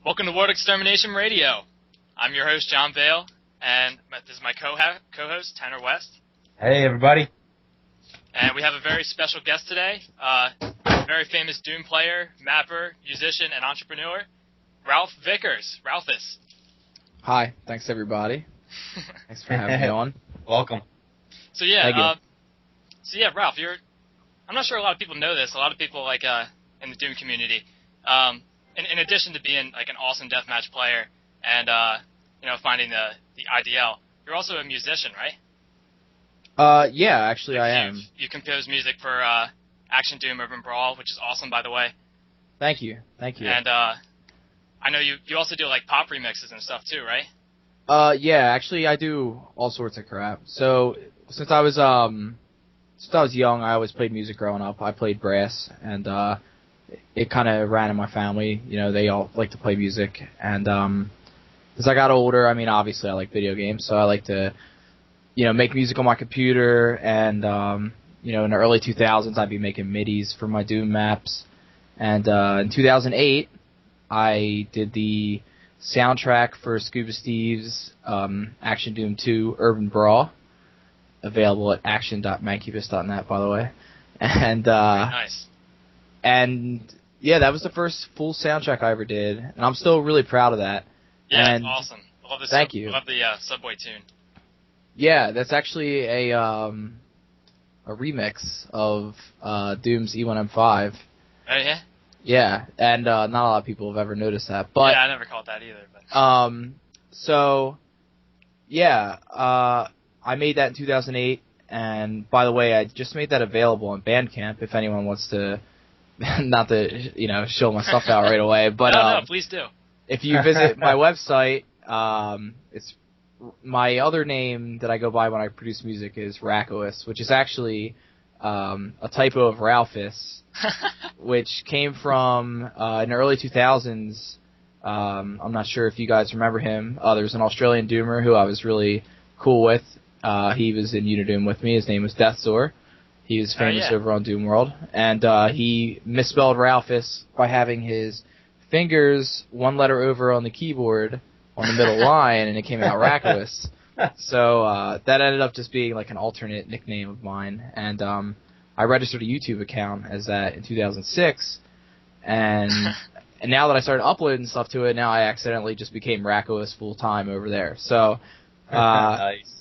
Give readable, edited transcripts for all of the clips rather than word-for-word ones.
Welcome to Extermination Radio. I'm your host, John Vail, and this is my co-host, Tanner West. Hey, everybody. And we have a very special guest today, a very famous Doom player, mapper, musician, and entrepreneur, Ralph Vickers. Ralphus. Hi, thanks everybody. Thanks for having me on. Welcome. So yeah, Ralph, I'm not sure a lot of people know this. A lot of people in the Doom community, in addition to being like an awesome deathmatch player and finding the IDL, you're also a musician, right? Yeah, actually I am. You compose music for Action Doom Urban Brawl, which is awesome, by the way. Thank you. And I know you also do like pop remixes and stuff too, right? Yeah, actually I do all sorts of crap. So since I was young, I always played music growing up. I played brass, and it kind of ran in my family. You know, they all like to play music, and as I got older, I mean, obviously I like video games, so I like to make music on my computer, and in the early 2000s, I'd be making MIDIs for my Doom maps. And in 2008, I did the soundtrack for Scuba Steve's Action Doom 2 Urban Brawl, available at action.mancubus.net, by the way. And nice. And yeah, that was the first full soundtrack I ever did, and I'm still really proud of that. Yeah, and awesome. I love thank you. I love the Subway tune. Yeah, that's actually a remix of Doom's E1M5. Oh yeah. Yeah, and not a lot of people have ever noticed that. But yeah, I never caught that either. But so yeah, I made that in 2008, and by the way, I just made that available on Bandcamp if anyone wants to, not to show my stuff out right away, but no, please do. If you visit my website, it's my other name that I go by when I produce music is Rakohus, which is actually a typo of Ralphus, which came from in the early 2000s. I'm not sure if you guys remember him. There's an Australian Doomer who I was really cool with. He was in Unidoom with me. His name was Deathzor. He was famous over on Doom World. And he misspelled Ralphus by having his fingers one letter over on the keyboard on the middle line, and it came out Rakohus. So that ended up just being like an alternate nickname of mine. And I registered a YouTube account as that in 2006. And now that I started uploading stuff to it, now I accidentally just became Rakohus full-time over there. So Nice.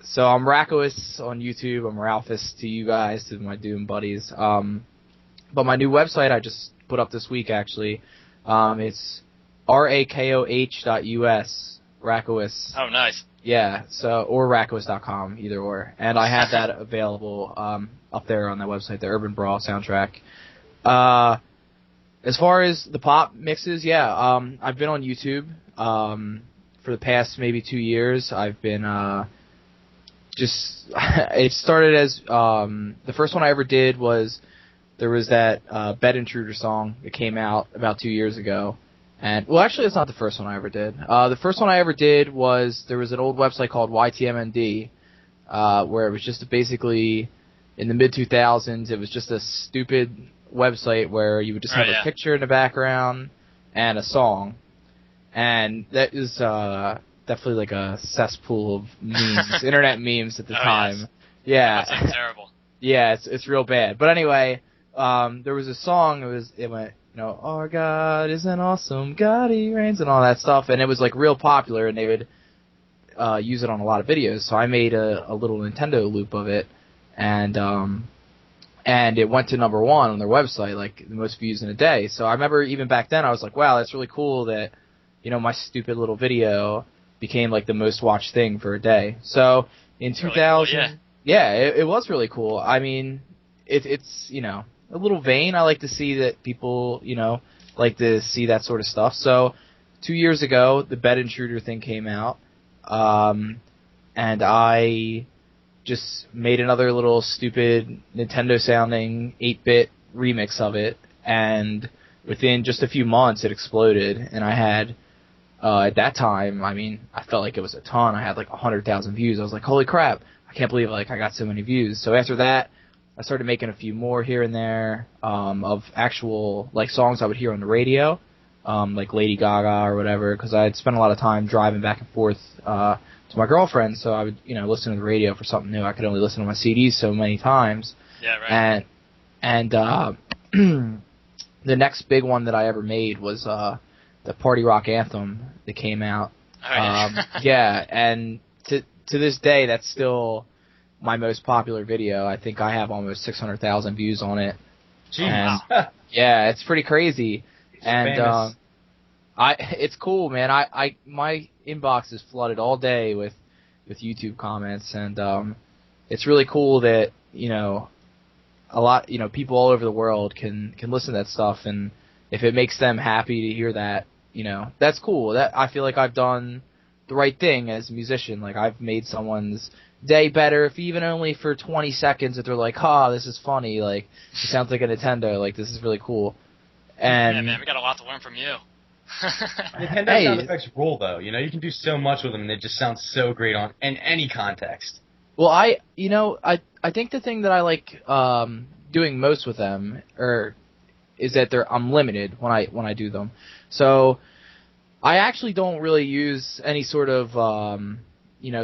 So I'm Rakohus on YouTube. I'm Ralphus to you guys, to my Doom buddies. But my new website I just put up this week, actually. It's rakoh.us, Rakohus. Oh, nice. Yeah, so, or rakohus.com, either or. And I have that available up there on that website, the Urban Brawl soundtrack. As far as the pop mixes, yeah, I've been on YouTube for the past maybe 2 years. I've been it started as the first one I ever did was there was that Bed Intruder song that came out about 2 years ago. And well, actually, it's not the first one I ever did. The first one I ever did was there was an old website called YTMND, where it was just basically in the mid 2000s. It was just a stupid website where you would just have a picture in the background and a song, and that is definitely like a cesspool of memes, internet memes at the time. Yes. Yeah, that's terrible. Yeah, it's real bad. But anyway, there was a song. It went. Our God is an awesome God, He reigns, and all that stuff, and it was like real popular, and they would use it on a lot of videos. So I made a little Nintendo loop of it, and it went to number 1 on their website, like the most views in a day. So I remember even back then I was like, wow, that's really cool that my stupid little video became like the most watched thing for a day. So in 2000, really cool, yeah, it was really cool. I mean, it's a little vain. I like to see that people, like to see that sort of stuff. So 2 years ago, the Bed Intruder thing came out, and I just made another little stupid Nintendo-sounding 8-bit remix of it, and within just a few months, it exploded, and I had, at that time, I mean, I felt like it was a ton. I had like 100,000 views. I was like, holy crap, I can't believe I got so many views. So after that, I started making a few more here and there of actual like songs I would hear on the radio. like Lady Gaga or whatever, because I had spent a lot of time driving back and forth to my girlfriend, so I would, listen to the radio for something new. I could only listen to my CDs so many times. Yeah, right. And the next big one that I ever made was the Party Rock anthem that came out. Oh, yeah. Yeah, and to this day, that's still my most popular video. I think I have almost 600,000 views on it. Jeez. And, yeah, it's pretty crazy. Famous. It's cool, man. My inbox is flooded all day with YouTube comments, and it's really cool that a lot people all over the world can listen to that stuff, and if it makes them happy to hear that, that's cool. That I feel like I've done the right thing as a musician. Like, I've made someone's day better, if even only for 20 seconds. If they're like, this is funny. Like, it sounds like a Nintendo. Like, this is really cool. And yeah, man, we got a lot to learn from you. Nintendo sound effects rule, though. You can do so much with them, and it just sounds so great in any context. Well, I think the thing that I like doing most with them is that I'm limited when I do them. So I actually don't really use any sort of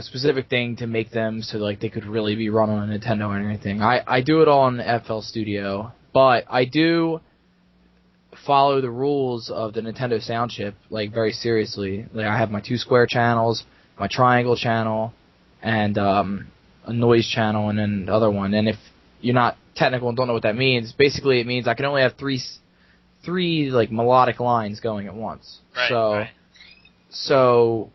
specific thing to make them so like they could really be run on a Nintendo or anything. I do it all in FL Studio, but I do follow the rules of the Nintendo sound chip like very seriously. Like, I have my 2 square channels, my triangle channel, and a noise channel, and then another one. And if you're not technical and don't know what that means, basically it means I can only have three like melodic lines going at once. Right. So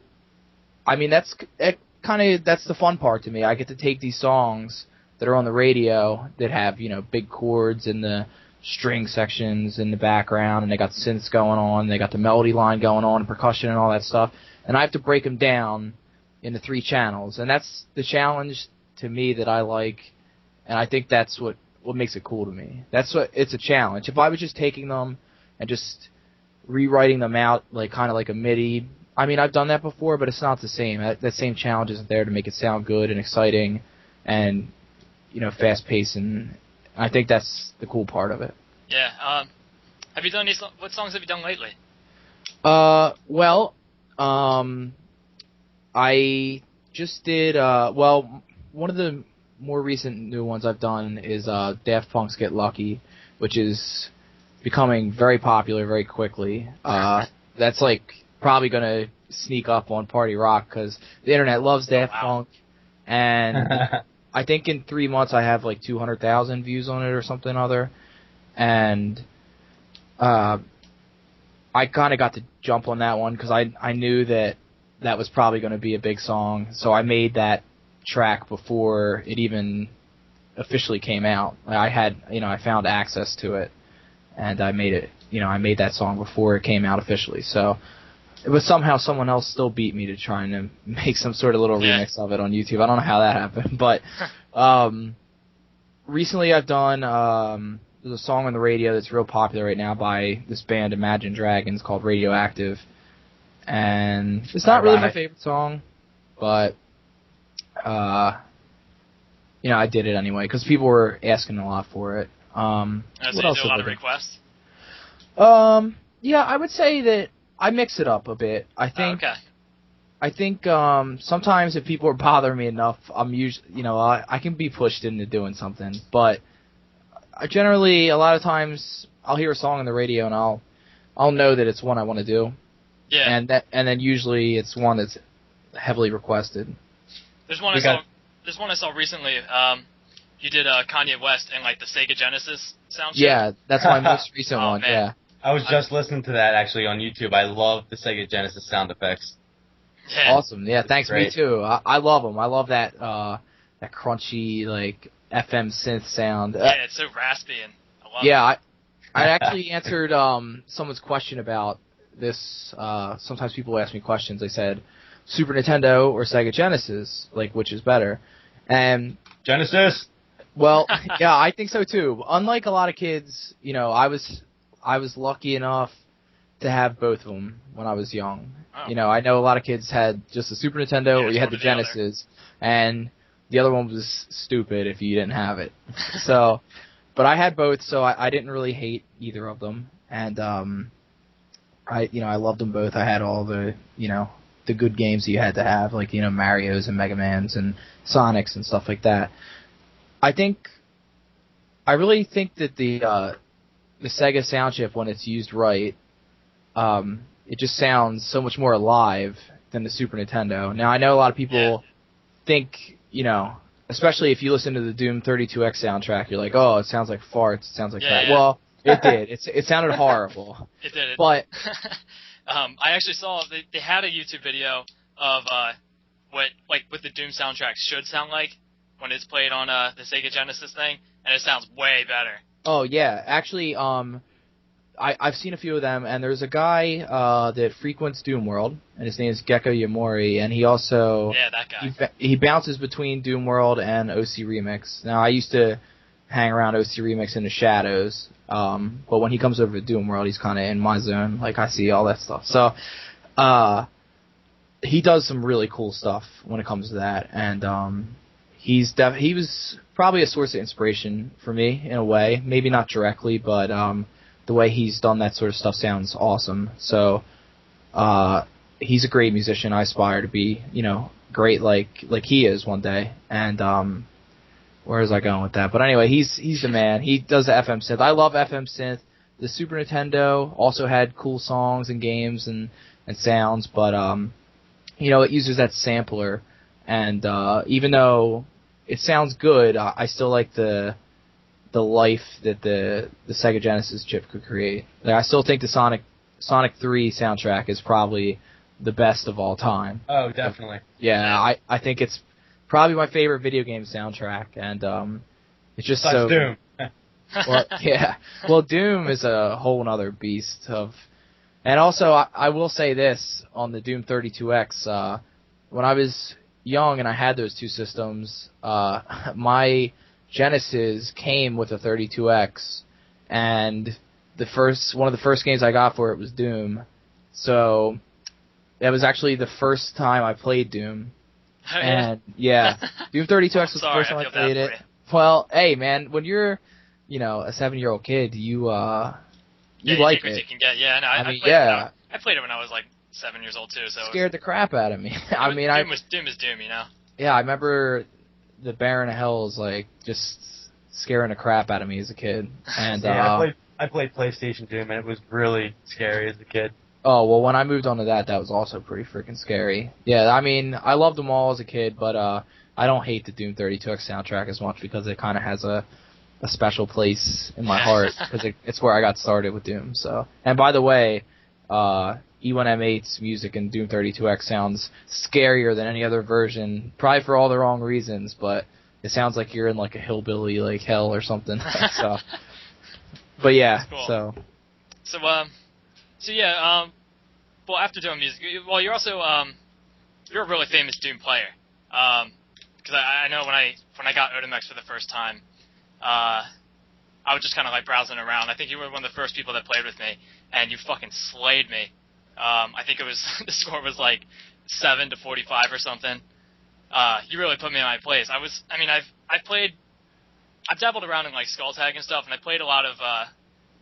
I mean, that's the fun part to me. I get to take these songs that are on the radio that have big chords and the string sections in the background, and they got synths going on, they got the melody line going on, and percussion and all that stuff, and I have to break them down into 3 channels, and that's the challenge to me that I like, and I think that's what makes it cool to me. It's a challenge. If I was just taking them and just rewriting them out like kind of like a MIDI, I mean, I've done that before, but it's not the same. That same challenge isn't there to make it sound good and exciting and fast-paced, and I think that's the cool part of it. Yeah. Have you done what songs have you done lately? Well, I just did, one of the more recent new ones I've done is Daft Punk's Get Lucky, which is becoming very popular very quickly. That's like probably going to sneak up on Party Rock because the internet loves Daft Punk, and I think in 3 months I have like 200,000 views on it or something other, and I kind of got to jump on that one because I knew that was probably going to be a big song, so I made that track before it even officially came out. I found access to it, and I made it. I made that song before it came out officially, so it was somehow someone else still beat me to trying to make some sort of little remix of it on YouTube. I don't know how that happened, but recently I've done there's a song on the radio that's real popular right now by this band Imagine Dragons called Radioactive, and it's not really my favorite song, but I did it anyway because people were asking a lot for it. So you do a lot of requests? Yeah, I would say that I mix it up a bit. I think. Okay. I think sometimes if people are bothering me enough, I'm usually, I can be pushed into doing something. But I generally, a lot of times, I'll hear a song on the radio and I'll know that it's one I want to do. Yeah. And then usually it's one that's heavily requested. There's one I saw recently. You did Kanye West and like the Sega Genesis soundtrack. Yeah, that's my most recent one. Man. Yeah. I was just listening to that actually on YouTube. I love the Sega Genesis sound effects. Yeah. Awesome. Yeah, thanks. Me too. I love them. I love that that crunchy like FM synth sound. Yeah, it's so raspy and I love it. Yeah, I actually answered someone's question about this. Sometimes people ask me questions. They said Super Nintendo or Sega Genesis, like which is better? And Genesis. Well, yeah, I think so too. Unlike a lot of kids, I was lucky enough to have both of them when I was young. Oh. I know a lot of kids had just the Super Nintendo or you had the Genesis, and the other one was stupid if you didn't have it. So, but I had both, so I didn't really hate either of them. And I loved them both. I had all the the good games that you had to have, like Mario's and Mega Man's and Sonic's and stuff like that. I really think that the Sega sound chip, when it's used right, it just sounds so much more alive than the Super Nintendo. Now, I know a lot of people think, especially if you listen to the Doom 32X soundtrack, you're like, oh, it sounds like farts, it sounds like that. Yeah. Well, it did. It sounded horrible. It did. But I actually saw they had a YouTube video of what the Doom soundtrack should sound like when it's played on the Sega Genesis thing, and it sounds way better. Oh yeah, actually, I've seen a few of them, and there's a guy that frequents Doom World, and his name is Gecko Yamori, and he also that guy. He bounces between Doom World and OC Remix. Now, I used to hang around OC Remix in the shadows, but when he comes over to Doom World, he's kind of in my zone. Like, I see all that stuff. So, he does some really cool stuff when it comes to that, and he was probably a source of inspiration for me in a way. Maybe not directly, but the way he's done that sort of stuff sounds awesome. So, he's a great musician. I aspire to be, great like he is one day. And where was I going with that? But anyway, he's the man. He does the FM synth. I love FM synth. The Super Nintendo also had cool songs and games and sounds, but it uses that sampler. And even though it sounds good, I still like the life that the Sega Genesis chip could create. Like, I still think the Sonic 3 soundtrack is probably the best of all time. Oh, definitely. Yeah, I think it's probably my favorite video game soundtrack, and it's just so... Doom. Well, yeah. Well, Doom is a whole other beast of... And also, I will say this, on the Doom 32X, when I was young and I had those two systems, my Genesis came with a 32X, and one of the first games I got for it was Doom. So that was actually the first time I played Doom. Oh, and yeah, Doom 32X was the first time I played it. Well, hey man, when you're, a 7-year-old kid, you like it. You can get, I played it when I was like 7 years old too. So scared the crap out of me. Doom is Doom, Yeah, I remember the Baron of Hell was like just scaring the crap out of me as a kid. And I played PlayStation Doom, and it was really scary as a kid. Oh, well, when I moved on to that was also pretty freaking scary. Yeah, I loved them all as a kid, but I don't hate the Doom 32X soundtrack as much because it kind of has a special place in my heart because it's where I got started with Doom. So, and by the way, E1M8's music in Doom 32X sounds scarier than any other version, probably for all the wrong reasons, but it sounds like you're in like a hillbilly like hell or something. So, but yeah, cool. Well, after doing music, you're also you're a really famous Doom player. Because I know when I got Odomex for the first time, I was just kind of like browsing around. I think you were one of the first people that played with me, and you fucking slayed me. I think the score was like 7-45 or something. You really put me in my place. I've dabbled around in like Skull Tag and stuff, and I played a lot of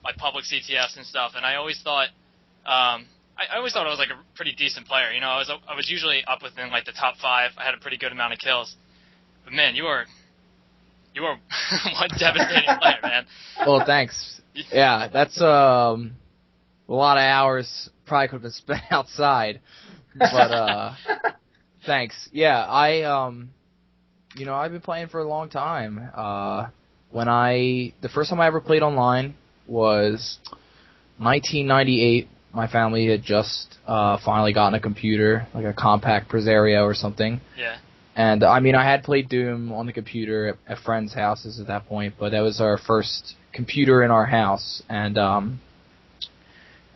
like public CTFs and stuff, and I always thought I was like a pretty decent player. I was usually up within like the top 5. I had a pretty good amount of kills. But man, you are one devastating player, man. Well, thanks. Yeah, that's a lot of hours probably could have been spent outside. But thanks. Yeah, I've been playing for a long time. The first time I ever played online was 1998. My family had just finally gotten a computer, like a compact Presario or something. Yeah. And, I had played Doom on the computer at friends' houses at that point, but that was our first computer in our house. And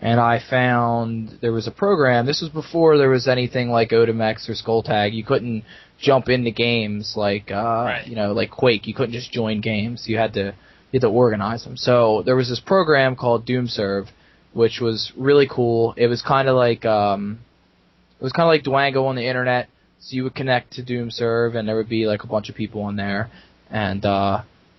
I found there was a program. This was before there was anything like Odomex or Skull Tag. You couldn't jump into games like, like Quake. You couldn't just join games. You had to organize them. So there was this program called DoomServe, which was really cool. It was kind of like Dwango on the internet. So you would connect to DoomServe, and there would be like a bunch of people on there, and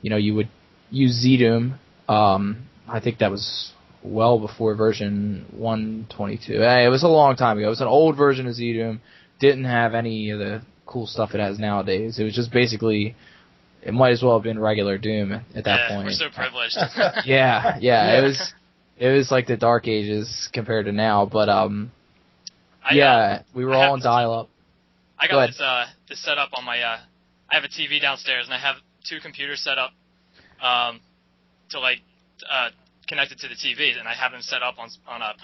you would use ZDoom. I think that was well before version 1.22. It was a long time ago. It was an old version of Z-Doom. Didn't have any of the cool stuff it has nowadays. It was just basically, it might as well have been regular Doom at that point. We're so privileged. yeah. It was like the Dark Ages compared to now, but we were all on dial-up. I got this set up on my. I have a TV downstairs, and I have 2 computers set up to connect it to the TV, and I have them set up on a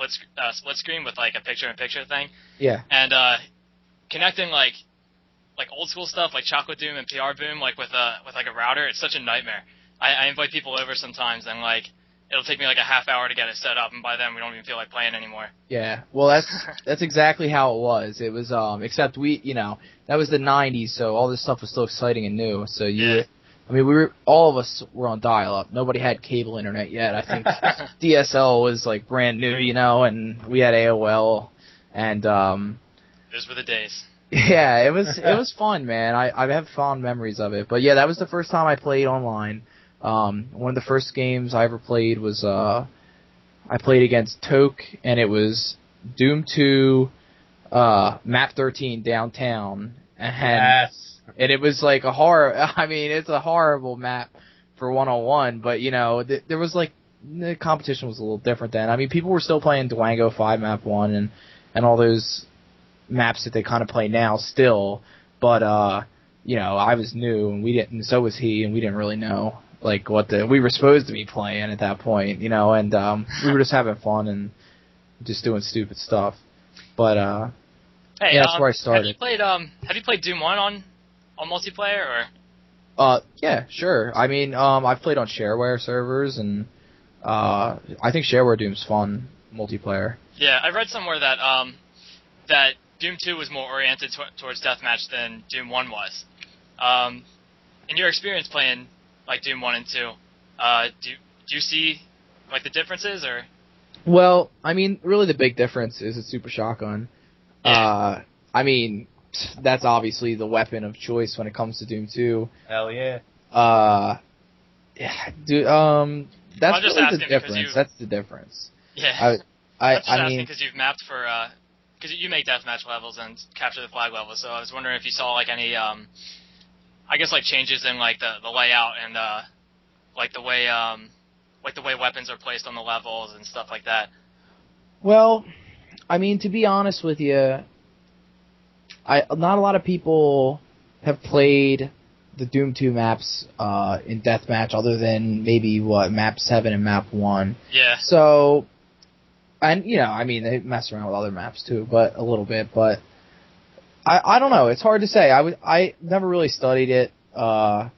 split screen with like a picture-in-picture thing. Yeah. And connecting like old school stuff like Chocolate Doom and PR Boom with a router, it's such a nightmare. I invite people over sometimes, and it'll take me like a half hour to get it set up, and by then we don't even feel like playing anymore. Yeah, well that's exactly how it was. It was except that was the 90s, so all this stuff was still exciting and new. So all of us were on dial-up. Nobody had cable internet yet. I think DSL was like brand new, and we had AOL, and those were the days. Yeah, it was fun, man. I have fond memories of it. But yeah, that was the first time I played online. One of the first games I ever played was I played against Toke, and it was Doom 2, Map 13 Downtown, and it was like a horror. I mean, it's a horrible map for 1-on-1, but there was the competition was a little different then. I mean, people were still playing Dwango 5 Map 1 and all those maps that they kind of play now still, but I was new, and we didn't. So was he, and we didn't really know what we were supposed to be playing at that point, and we were just having fun and just doing stupid stuff. But that's where I started. Have you played Doom 1 on multiplayer or? Yeah, sure. I mean, I've played on shareware servers, and I think shareware Doom's fun multiplayer. Yeah, I read somewhere that that Doom 2 was more oriented towards deathmatch than Doom 1 was. In your experience playing Doom 1 and 2, do you see the differences or? Well, I mean, really the big difference is a super shotgun. Yeah. I mean, that's obviously the weapon of choice when it comes to Doom 2. Hell yeah. Yeah, dude. That's really the difference. That's the difference. Yeah. I'm just asking because you've mapped for because you make deathmatch levels and capture the flag levels, so I was wondering if you saw any I guess changes in the layout and the way weapons are placed on the levels and stuff like that. Well, I mean, to be honest with you, not a lot of people have played the Doom 2 maps in deathmatch other than maybe map 7 and map 1. Yeah. So, and I mean, they mess around with other maps too, but a little bit. But I don't know. It's hard to say. I never really studied it. I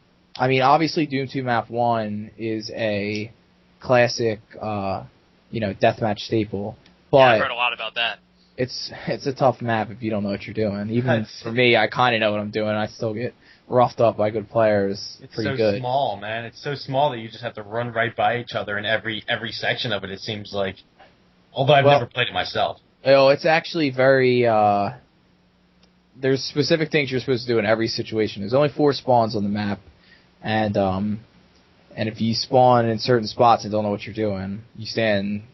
mean, obviously, Doom 2 map 1 is a classic, deathmatch staple. But yeah, I've heard a lot about that. It's a tough map if you don't know what you're doing. Even for me, I kind of know what I'm doing. I still get roughed up by good players. It's pretty so good. small, man. It's so small that you just have to run right by each other in every section of it. It seems like, although I've never played it myself. It's actually very. There's specific things you're supposed to do in every situation. There's only 4 spawns on the map, and if you spawn in certain spots and don't know what you're doing, you stand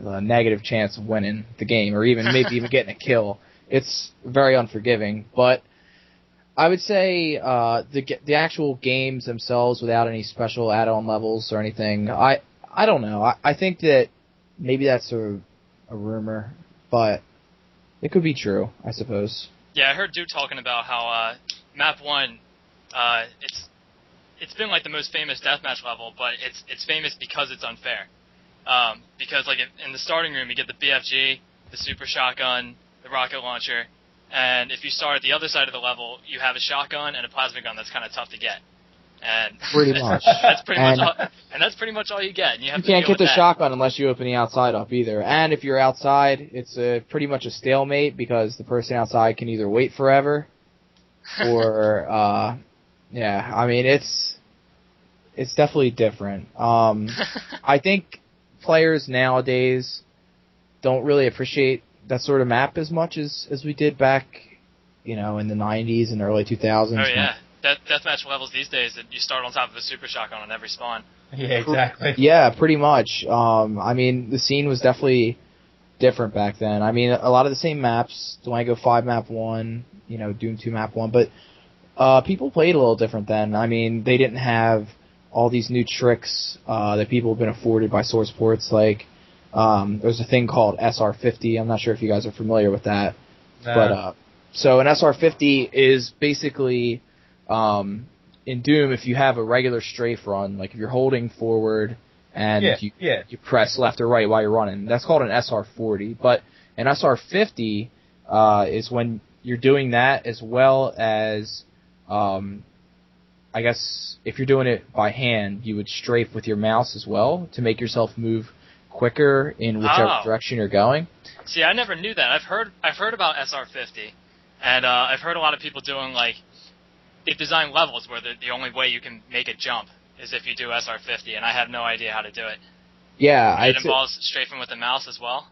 a negative chance of winning the game, or maybe even getting a kill. It's very unforgiving, but I would say the actual games themselves, without any special add-on levels or anything, I don't know. I think that maybe that's a rumor, but it could be true, I suppose. Yeah, I heard Duke talking about how map 1, it's been the most famous deathmatch level, but it's famous because it's unfair. Because in the starting room you get the BFG, the super shotgun, the rocket launcher, and if you start at the other side of the level, you have a shotgun and a plasma gun that's kind of tough to get. And pretty much. That's pretty much all you get. And you can't get the shotgun unless you open the outside up either. And if you're outside, it's pretty much a stalemate because the person outside can either wait forever or yeah. I mean, it's definitely different. I think players nowadays don't really appreciate that sort of map as much as we did back, in the 90s and early 2000s. Oh yeah. Deathmatch levels these days, that you start on top of a super shotgun on every spawn. Yeah, exactly. Yeah, pretty much. I mean, the scene was definitely different back then. I mean, a lot of the same maps. Dwango 5 map 1, Doom 2 map 1, but people played a little different then. I mean, they didn't have all these new tricks that people have been afforded by source ports. Like, there's a thing called SR50. I'm not sure if you guys are familiar with that. Nah. But so an SR50 is basically in Doom, if you have a regular strafe run, like if you're holding forward and you press left or right while you're running, that's called an SR40. But an SR50 is when you're doing that as well as, I guess if you're doing it by hand, you would strafe with your mouse as well to make yourself move quicker in whichever direction you're going. See, I never knew that. I've heard about SR50, and I've heard a lot of people doing, like, they've designed levels where the only way you can make a jump is if you do SR50, and I have no idea how to do it. Yeah. It involves strafing with the mouse as well?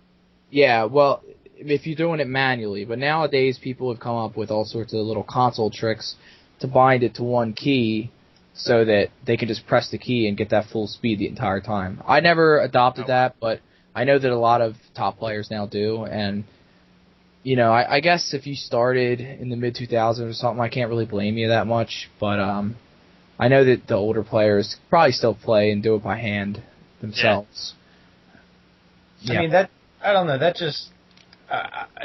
Yeah, well, if you're doing it manually. But nowadays, people have come up with all sorts of little console tricks to bind it to one key so that they can just press the key and get that full speed the entire time. I never adopted that, but I know that a lot of top players now do, and I guess if you started in the mid-2000s or something, I can't really blame you that much, but I know that the older players probably still play and do it by hand themselves. Yeah. I mean, I don't know, that just,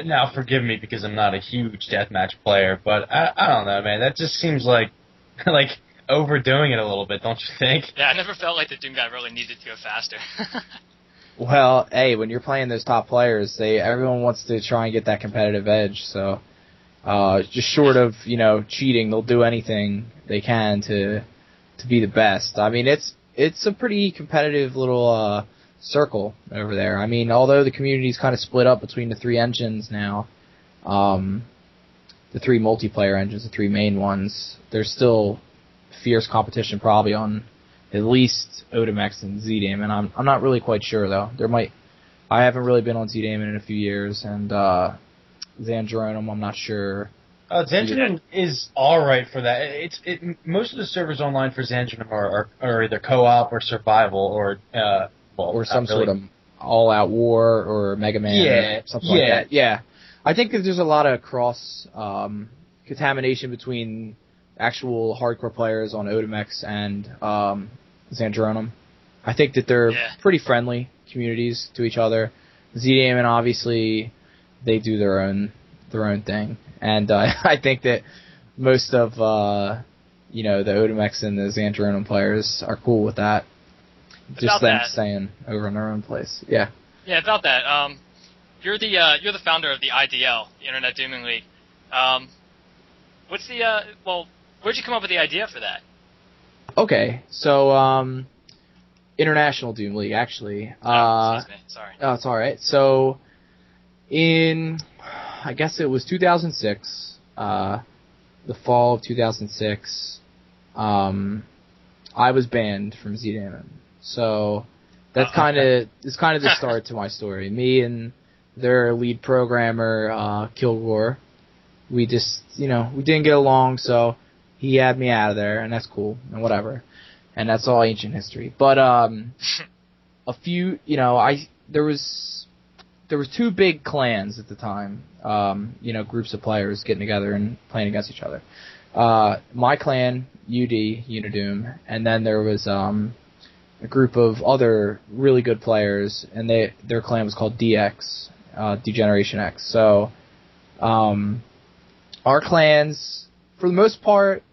now forgive me because I'm not a huge deathmatch player, but I don't know, man, that just seems like overdoing it a little bit, don't you think? Yeah, I never felt like the Doom guy really needed to go faster. Well, hey, when you're playing those top players, everyone wants to try and get that competitive edge. So, just short of cheating, they'll do anything they can to be the best. I mean, it's a pretty competitive little circle over there. I mean, although the community's kind of split up between the 3 engines now, the 3 multiplayer engines, the 3 main ones, there's still fierce competition probably on at least Odomex and Z-Damon. I'm not really quite sure though. I haven't really been on Z-Damon in a few years, and Zandronum, I'm not sure. Zandronum is alright for that. Most of the servers online for Zandronum are either co-op or survival or some sort of all-out war or Mega Man or something like that. Yeah, I think that there's a lot of cross contamination between actual hardcore players on Odomex and Zandronum. I think that they're pretty friendly communities to each other. Z-Damon, obviously, they do their own thing, and I think that most of the Odomex and the Zandronum players are cool with that. Just them staying over in their own place. Yeah. Yeah, about that. You're the founder of the IDL, the Internet Dooming League. What's the where'd you come up with the idea for that? Okay, so International Doom League, actually. Excuse me, sorry. Oh, it's all right. So I guess it was 2006, the fall of 2006. I was banned from Z-Damon, so that's kind of the start to my story. Me and their lead programmer, Kilgore, we just we didn't get along, so he had me out of there, and that's cool, and whatever. And that's all ancient history. But a few, there was 2 big clans at the time, groups of players getting together and playing against each other. My clan, Unidoom, and then there was a group of other really good players, and their clan was called DX, Degeneration X. So our clans, for the most part,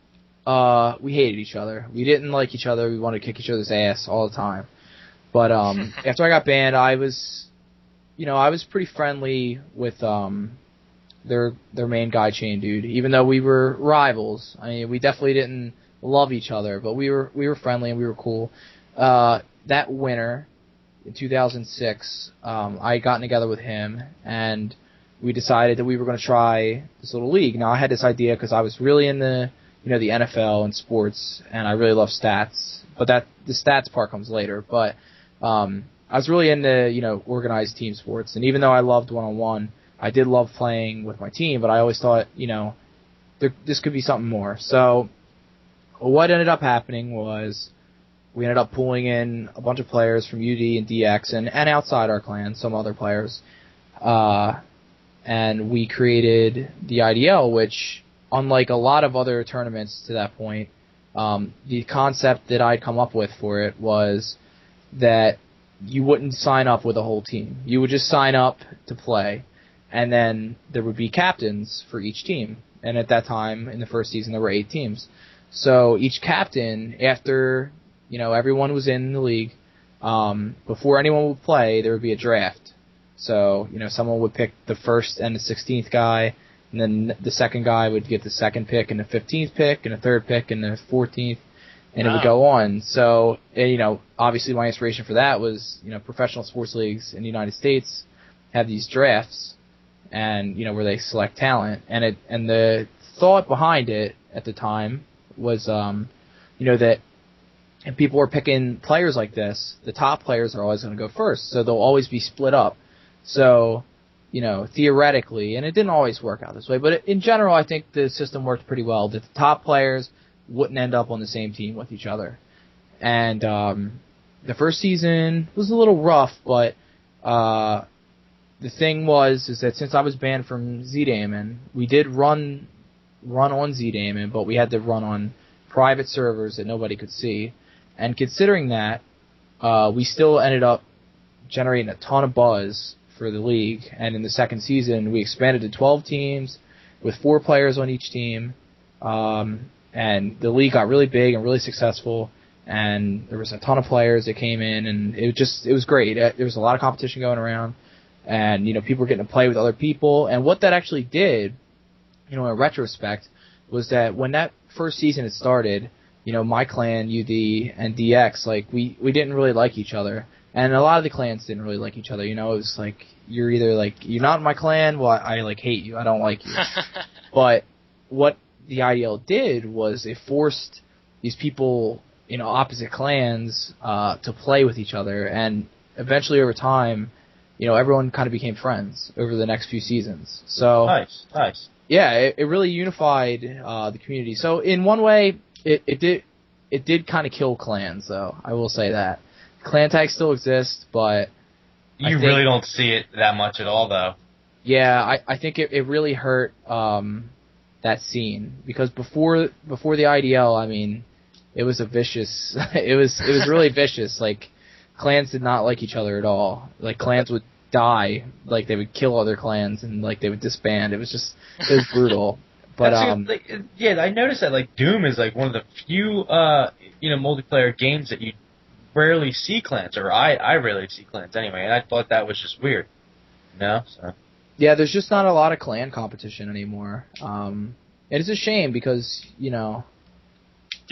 we hated each other. We didn't like each other. We wanted to kick each other's ass all the time. But after I got banned, I was pretty friendly with their main guy chain dude. Even though we were rivals, I mean, we definitely didn't love each other, but we were friendly and we were cool. That winter in 2006, I got together with him and we decided that we were going to try this little league. Now, I had this idea because I was really in the NFL and sports, and I really love stats. But the stats part comes later. But I was really into organized team sports, and even though I loved one-on-one, I did love playing with my team. But I always thought this could be something more. So what ended up happening was we ended up pulling in a bunch of players from UD and DX and outside our clan, some other players. And we created the IDL, which, unlike a lot of other tournaments to that point, the concept that I'd come up with for it was that you wouldn't sign up with a whole team. You would just sign up to play, and then there would be captains for each team. And at that time, in the first season, there were 8 teams. So each captain, after everyone was in the league, before anyone would play, there would be a draft. So someone would pick the first and the 16th guy, and then the second guy would get the second pick and the 15th pick and the third pick and the 14th, and it would go on. So obviously my inspiration for that was professional sports leagues in the United States have these drafts, and where they select talent, and the thought behind it at the time was that if people were picking players like this, the top players are always going to go first, so they'll always be split up. So theoretically, and it didn't always work out this way, but in general, I think the system worked pretty well, that the top players wouldn't end up on the same team with each other. And the first season was a little rough, but the thing is that since I was banned from Z-Daemon, we did run on Z-Daemon, but we had to run on private servers that nobody could see. And considering that, we still ended up generating a ton of buzz for the league, and in the second season, we expanded to 12 teams with 4 players on each team, and the league got really big and really successful, and there was a ton of players that came in, and it was great. There was a lot of competition going around, and people were getting to play with other people, and what that actually did, in retrospect, was that when that first season had started, my clan, UD, and DX, we didn't really like each other. And a lot of the clans didn't really like each other. It was like, you're either you're not in my clan, well, I hate you, I don't like you. But what the IDL did was it forced these people, opposite clans, to play with each other. And eventually over time, everyone kind of became friends over the next few seasons. So Nice. Yeah, it really unified the community. So in one way, it did kind of kill clans, though. I will say that. Clan tags still exist, but you really don't see it that much at all, though. Yeah, I think it really hurt that scene, because before the IDL, it was a vicious. it was really vicious. Clans did not like each other at all. Clans would die, they would kill other clans, and they would disband. It was brutal. But I noticed that Doom is one of the few multiplayer games that you rarely see clans, or I rarely see clans anyway, and I thought that was just weird. So. Yeah, there's just not a lot of clan competition anymore. It is a shame because, Yeah,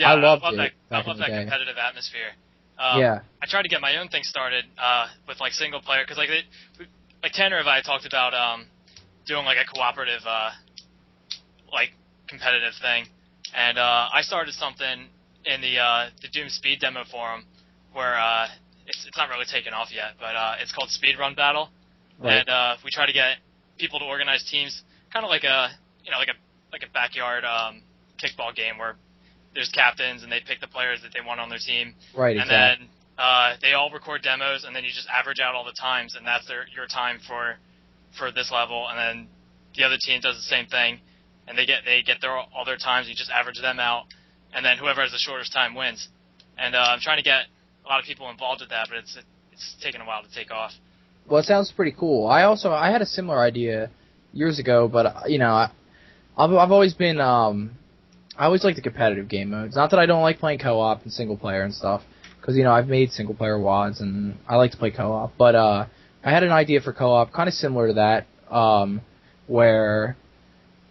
I love that competitive atmosphere. Yeah. I tried to get my own thing started with single player, because Tanner and I talked about doing a cooperative competitive thing, and I started something in the Doom Speed demo forum where it's not really taken off yet, but it's called Speedrun Battle, right. And we try to get people to organize teams, kind of like a backyard kickball game where there's captains and they pick the players that they want on their team, right? And then they all record demos, and then you just average out all the times, and that's your time for this level, and then the other team does the same thing, and they get all their times. You just average them out, and then whoever has the shortest time wins. And I'm trying to get a lot of people involved with that, but it's taken a while to take off. Well, it sounds pretty cool. I had a similar idea years ago, but I've always been I always like the competitive game modes. Not that I don't like playing co-op and single player and stuff, because I've made single player WODs and I like to play co-op. But I had an idea for co-op kind of similar to that, where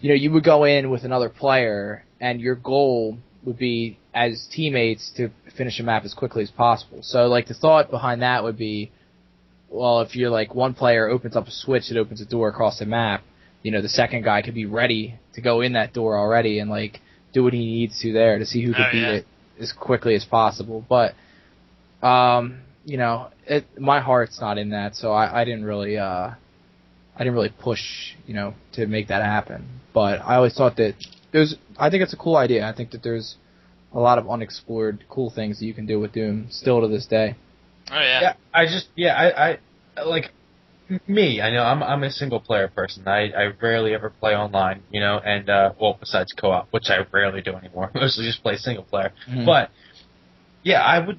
you would go in with another player and your goal would be as teammates to finish a map as quickly as possible. So the thought behind that would be, well, if you're one player opens up a switch that opens a door across the map, the second guy could be ready to go in that door already and do what he needs to there to see who could beat it as quickly as possible. But my heart's not in that, so I didn't really push to make that happen. But I always thought that I think it's a cool idea. I think that there's a lot of unexplored cool things that you can do with Doom still to this day. Oh yeah. I like me. I know I'm a single player person. I rarely ever play online, and well, besides co-op, which I rarely do anymore. Mostly just play single player. Mm-hmm. But yeah, I would.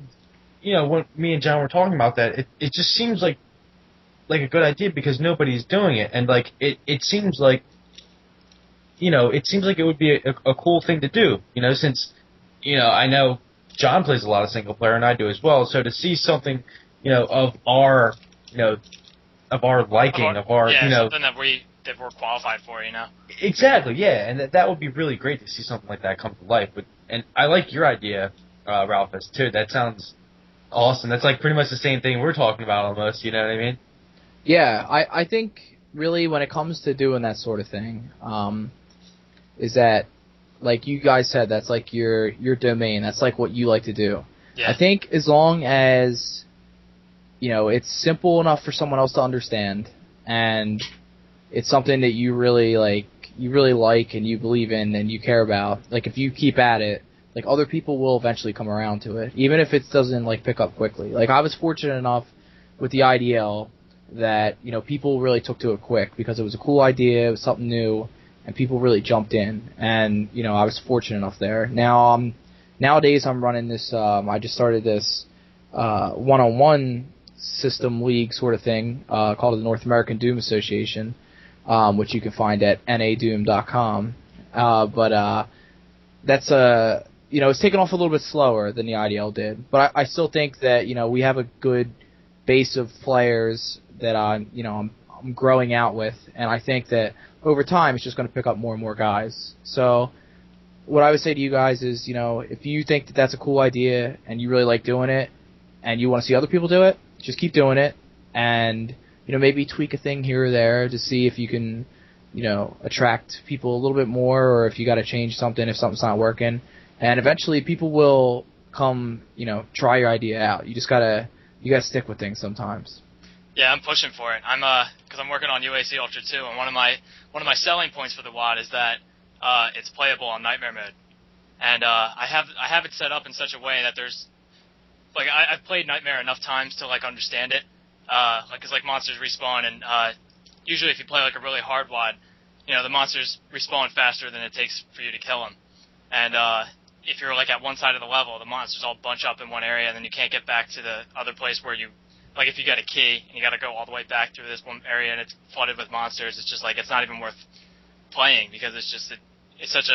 When me and John were talking about that, it just seems like a good idea because nobody's doing it, and like it seems like it would be a cool thing to do, since I know John plays a lot of single player and I do as well, so to see something of our liking, something that we're qualified for, exactly, yeah, and that would be really great to see something like that come to life. And I like your idea, Ralphus, too. That sounds awesome. That's like pretty much the same thing we're talking about almost, you know what I mean? Yeah, I think really when it comes to doing that sort of thing, is that, like you guys said, that's like your domain. That's like what you like to do. Yeah. I think as long as, it's simple enough for someone else to understand, and it's something that you really like and you believe in and you care about, like if you keep at it, like other people will eventually come around to it, even if it doesn't like pick up quickly. Like I was fortunate enough with the IDL that, people really took to it quick because it was a cool idea, it was something new, and people really jumped in. And, I was fortunate enough there. Now, nowadays I'm running this, I just started this one-on-one system league sort of thing called the North American Doom Association, which you can find at nadoom.com. But that's it's taken off a little bit slower than the IDL did. But I still think that, we have a good base of players that I'm growing out with, and I think that over time it's just going to pick up more and more guys. So what I would say to you guys is, if you think that that's a cool idea and you really like doing it and you want to see other people do it, just keep doing it, and maybe tweak a thing here or there to see if you can attract people a little bit more, or if you got to change something if something's not working. And eventually people will come try your idea out. You gotta stick with things sometimes. Yeah, I'm pushing for it. Because I'm working on UAC Ultra 2, and one of my selling points for the WOD is that it's playable on Nightmare mode, and I have it set up in such a way that there's I've played Nightmare enough times to understand it, because monsters respawn, and usually if you play a really hard WOD, the monsters respawn faster than it takes for you to kill them, and if you're at one side of the level, the monsters all bunch up in one area, and then you can't get back to the other place where you. If you got a key and you got to go all the way back through this one area and it's flooded with monsters, it's just it's not even worth playing because it's such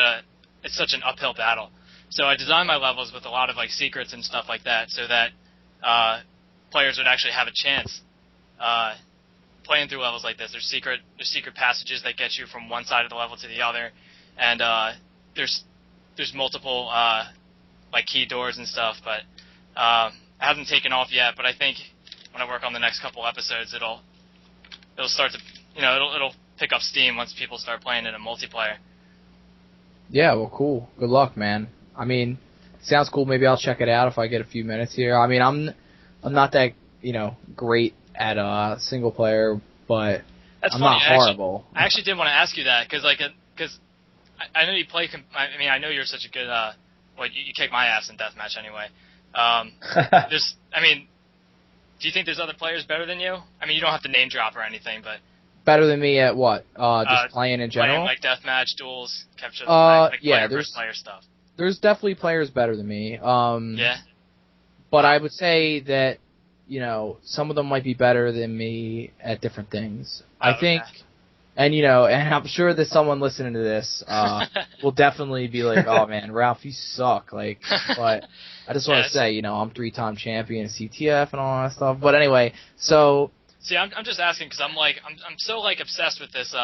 an uphill battle. So I designed my levels with a lot of secrets and stuff like that, so that players would actually have a chance playing through levels like this. There's secret passages that get you from one side of the level to the other, and there's multiple key doors and stuff, but it hasn't taken off yet. But I think when I work on the next couple episodes, it'll start to, it'll pick up steam once people start playing it in multiplayer. Yeah, well, cool. Good luck, man. I mean, sounds cool. Maybe I'll check it out if I get a few minutes here. I mean, I'm not that, great at single player, but that's I'm funny. not horrible. I actually did want to ask you that because I know you play. I know you're such a good. You kick my ass in Deathmatch anyway. Do you think there's other players better than you? I mean, you don't have to name drop or anything, but... Better than me at what? Just playing in general? Playing Deathmatch, duels, capture, yeah, player stuff. There's definitely players better than me. Yeah? But I would say that, some of them might be better than me at different things. I think... Okay. And, and I'm sure that someone listening to this will definitely be like, oh, man, Ralph, you suck. But I just want to say, I'm 3-time champion of CTF and all that stuff. But anyway, so... See, I'm just asking because I'm so, obsessed with this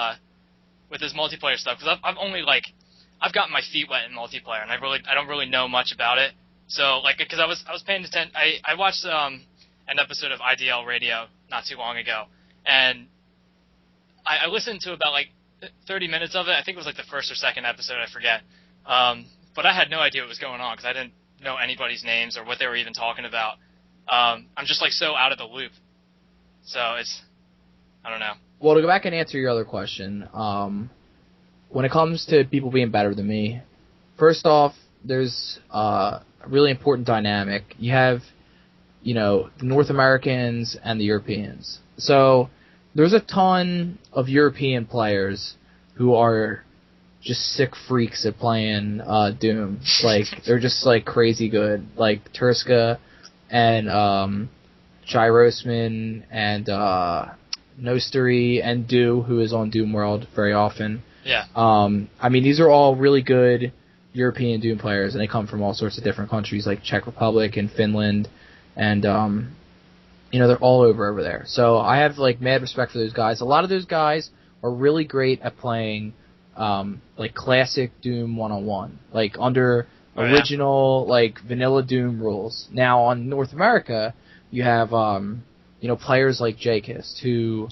multiplayer stuff. Because I've gotten my feet wet in multiplayer, and I don't really know much about it. So, because I was paying attention... I watched an episode of IDL Radio not too long ago, and... I listened to about 30 minutes of it. I think it was the first or second episode, I forget. But I had no idea what was going on because I didn't know anybody's names or what they were even talking about. I'm just so out of the loop. So I don't know. Well, to go back and answer your other question, when it comes to people being better than me, first off, there's a really important dynamic. You have, the North Americans and the Europeans. So there's a ton of European players who are just sick freaks at playing Doom. Like, they're just, like, crazy good. Like, Turska and Gyrosman and Nosteri and Do, who is on Doom World very often. Yeah. These are all really good European Doom players, and they come from all sorts of different countries, like Czech Republic and Finland, and they're all over there. So I have like mad respect for those guys. A lot of those guys are really great at playing like classic Doom 1-on-1, like under original like vanilla Doom rules. Now on North America, you have players like Jakist, who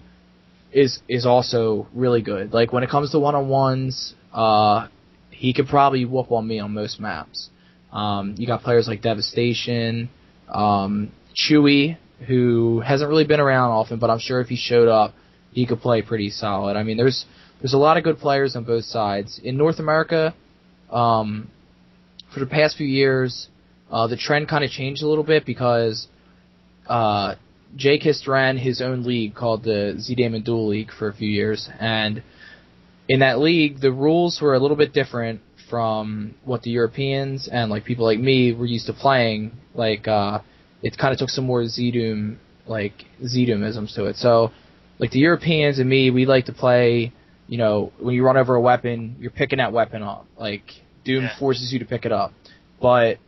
is also really good. Like when it comes to 1-on-1s, he could probably whoop on me on most maps. You got players like Devastation, Chewy, who hasn't really been around often, but I'm sure if he showed up, he could play pretty solid. I mean, there's a lot of good players on both sides. In North America, for the past few years, the trend kind of changed a little bit because Jakist ran his own league called the Z-Damon Duel League for a few years, and in that league, the rules were a little bit different from what the Europeans and like people like me were used to playing. Like, it kind of took some more Z-Doomisms to it. So, like the Europeans and me, we like to play, when you run over a weapon, you're picking that weapon up. Like, Doom forces you to pick it up. But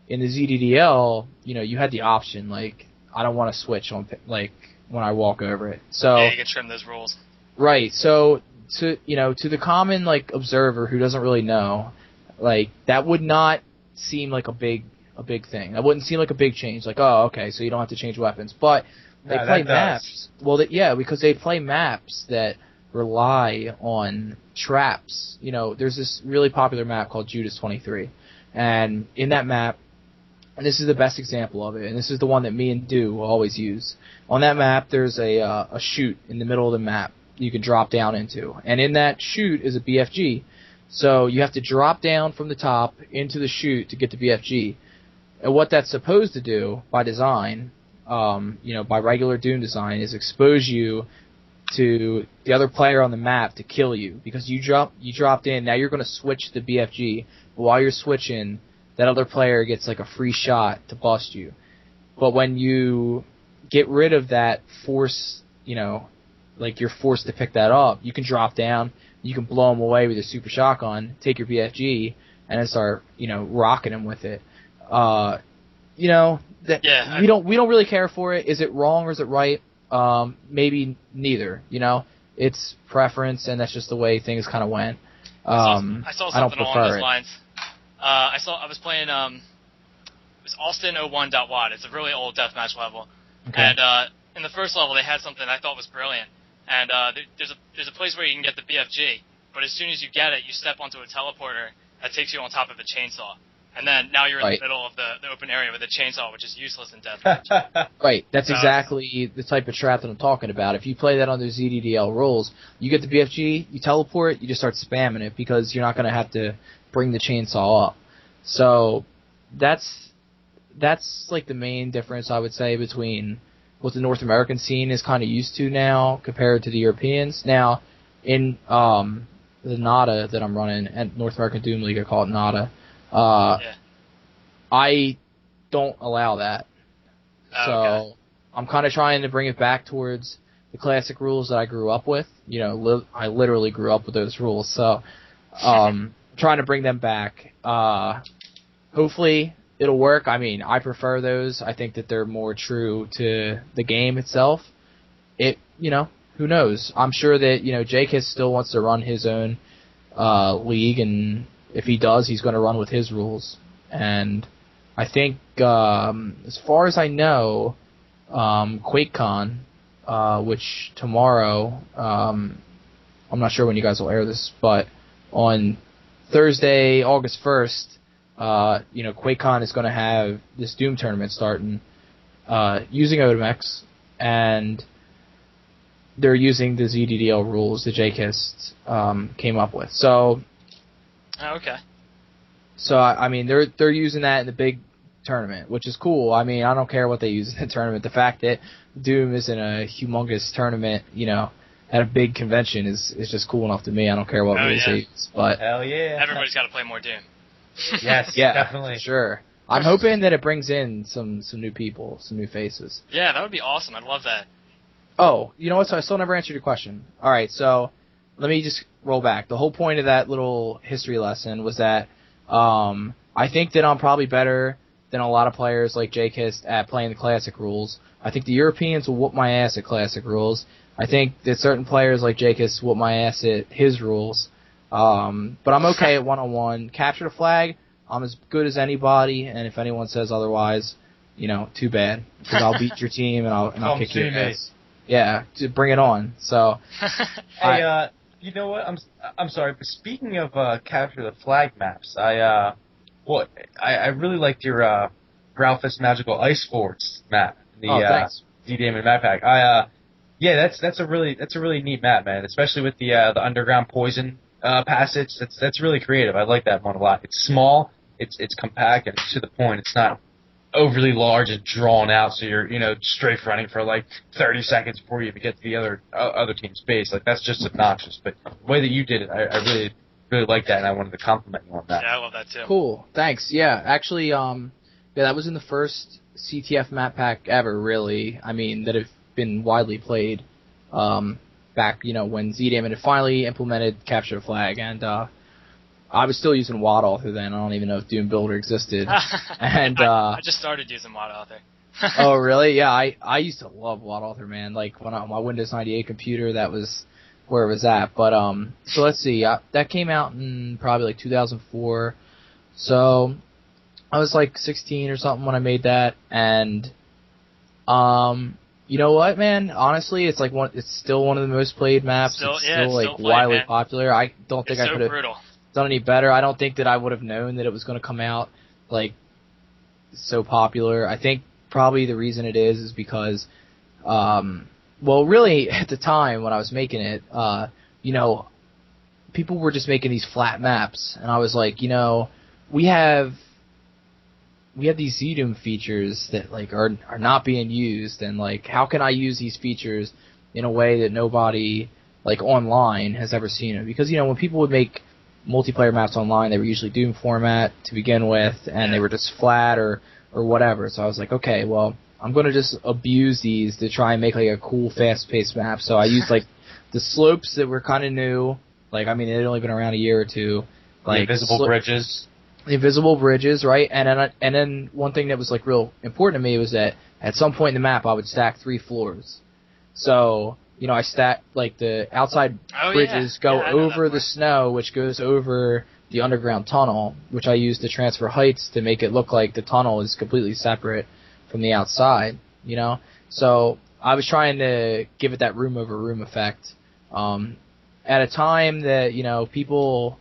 in the ZDDL, you had the option, like, I don't want to switch on, like, when I walk over it. So yeah, you can trim those rules. Right. So to the common like observer who doesn't really know, like that would not seem like a big thing. That wouldn't seem like a big change. Like, oh, okay, so you don't have to change weapons, but they play maps. Well, because they play maps that rely on traps. There's this really popular map called Judas 23, and in that map, and this is the best example of it, and this is the one that me and Do always use. On that map, there's a chute in the middle of the map you can drop down into, and in that chute is a BFG. So you have to drop down from the top into the chute to get to BFG. And what that's supposed to do by design, by regular Doom design, is expose you to the other player on the map to kill you, because you dropped in. Now you're going to switch to BFG, but while you're switching, that other player gets like a free shot to bust you. But when you get rid of that force, like you're forced to pick that up, you can drop down, you can blow them away with a super shotgun, take your BFG, and then start, rocking them with it. We don't really care for it. Is it wrong or is it right? Maybe neither. It's preference, and that's just the way things kind of went. I saw something along those lines. I was playing it was Austin01.Watt. It's a really old deathmatch level, and in the first level they had something I thought was brilliant. And there's a place where you can get the BFG, but as soon as you get it, you step onto a teleporter that takes you on top of a chainsaw. And then now you're in the middle of the open area with a chainsaw, which is useless in deathmatch. Right. That's exactly the type of trap that I'm talking about. If you play that under ZDDL rules, you get the BFG, you teleport, you just start spamming it because you're not going to have to bring the chainsaw up. So that's like the main difference, I would say, between what the North American scene is kind of used to now compared to the Europeans. Now, in the NADA that I'm running, and North American Doom League, I call it NADA, I don't allow that. So I'm kind of trying to bring it back towards the classic rules that I grew up with. I literally grew up with those rules. So trying to bring them back. Hopefully it'll work. I mean, I prefer those. I think that they're more true to the game itself. Who knows? I'm sure that, Jakist still wants to run his own league, and if he does, he's going to run with his rules. And I think, as far as I know, QuakeCon, which tomorrow, I'm not sure when you guys will air this, but on Thursday, August 1st, QuakeCon is going to have this Doom tournament starting using Odomex, and they're using the ZDDL rules that Jakist came up with. So, So I mean, they're using that in the big tournament, which is cool. I mean, I don't care what they use in the tournament. The fact that Doom is in a humongous tournament, at a big convention is just cool enough to me. I don't care what rules they use. But hell yeah, everybody's got to play more Doom. Yes, yeah, definitely, sure. I'm hoping that it brings in some new people, some new faces. Yeah, that would be awesome. I'd love that. Oh, you know what? So I still never answered your question. All right, so let me just roll back. The whole point of that little history lesson was that I think that I'm probably better than a lot of players like J-Kist at playing the classic rules. I think the Europeans will whoop my ass at classic rules. I think that certain players like J-Kist whoop my ass at his rules. But I'm okay at one-on-one. Capture the flag, I'm as good as anybody, and if anyone says otherwise, too bad. Because I'll beat your team and I'll kick your ass. Yeah, bring it on. So, hey, you know what? I'm sorry, but speaking of capture the flag maps, I really liked your Rakohus Magical Ice Forts map, the D-Damon map pack. That's a really neat map, man. Especially with the underground poison passage. That's really creative. I like that one a lot. It's small, it's compact, and it's to the point. It's not overly large and drawn out, so you're strafe running for like 30 seconds before you even get to the other team's base. Like, that's just obnoxious. But the way that you did it, I really like that, and I wanted to compliment you on that. Yeah, I love that too. Cool, thanks. Yeah, actually, that was in the first CTF map pack ever, really. I mean, that have been widely played. Back, when Z-Damon had finally implemented capture the flag, and I was still using WAD Author then. I don't even know if Doom Builder existed. And I just started using WAD Author. Oh, really? Yeah, I used to love WAD Author, man. Like, when on my Windows 98 computer, that was where it was at. But, so let's see. That came out in probably like 2004. So I was like 16 or something when I made that, and you know what, man? Honestly, it's still one of the most played maps. It's still widely popular. I don't think I could have done any better. I don't think that I would have known that it was going to come out like so popular. I think probably the reason it is because, really at the time when I was making it, people were just making these flat maps, and I was like, we have these Z-Doom features that like are not being used, and like how can I use these features in a way that nobody like online has ever seen it? Because when people would make multiplayer maps online, they were usually Doom format to begin with, and they were just flat or whatever. So I was like, okay, well, I'm going to just abuse these to try and make like a cool fast-paced map. So I used like the slopes that were kind of new. Like, I mean, it had only been around a year or two. Like the invisible bridges. The invisible bridges, right? And then one thing that was like real important to me was that at some point in the map I would stack 3 floors. So, I stack like the outside bridges go over the snow, which goes over the underground tunnel, which I use to transfer heights to make it look like the tunnel is completely separate from the outside, So I was trying to give it that room over room effect. At a time that, people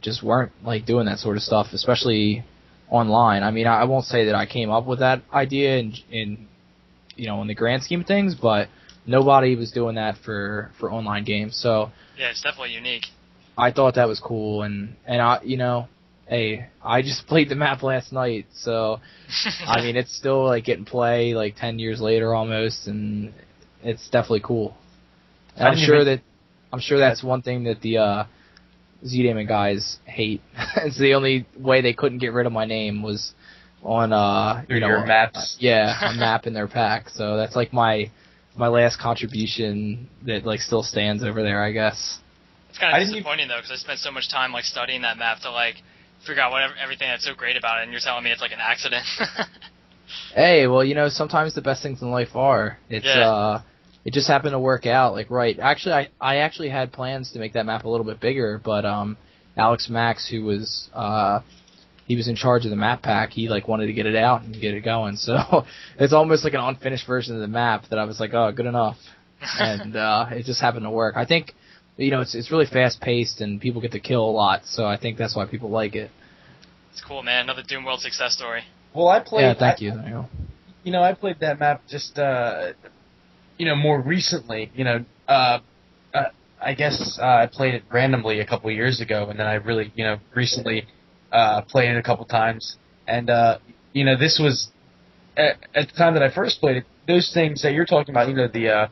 just weren't like doing that sort of stuff, especially online. I mean, I won't say that I came up with that idea in the grand scheme of things, but nobody was doing that for online games. So yeah, it's definitely unique. I thought that was cool, and I hey, I just played the map last night, so I mean, it's still like getting play like 10 years later almost, and it's definitely cool. And I'm sure that's one thing that the Z-Damon guys hate. It's the only way they couldn't get rid of my name was on your maps. A map in their pack. So that's like my last contribution that like still stands over there, I guess. It's kind of disappointing though, because I spent so much time like studying that map to like figure out everything that's so great about it, and you're telling me it's like an accident. Hey, well, sometimes the best things in life are. It just happened to work out, like, right. Actually, I actually had plans to make that map a little bit bigger, but Alex Max, who was he was in charge of the map pack, he like wanted to get it out and get it going. So it's almost like an unfinished version of the map that I was like, oh, good enough. And it just happened to work. I think it's really fast paced and people get to kill a lot, so I think that's why people like it. It's cool, man. Another Doom World success story. Well, I played. Yeah, thank you. I played that map just more recently. I guess I played it randomly a couple of years ago, and then I really recently played it a couple times, and this was at the time that I first played it. Those things that you're talking about, the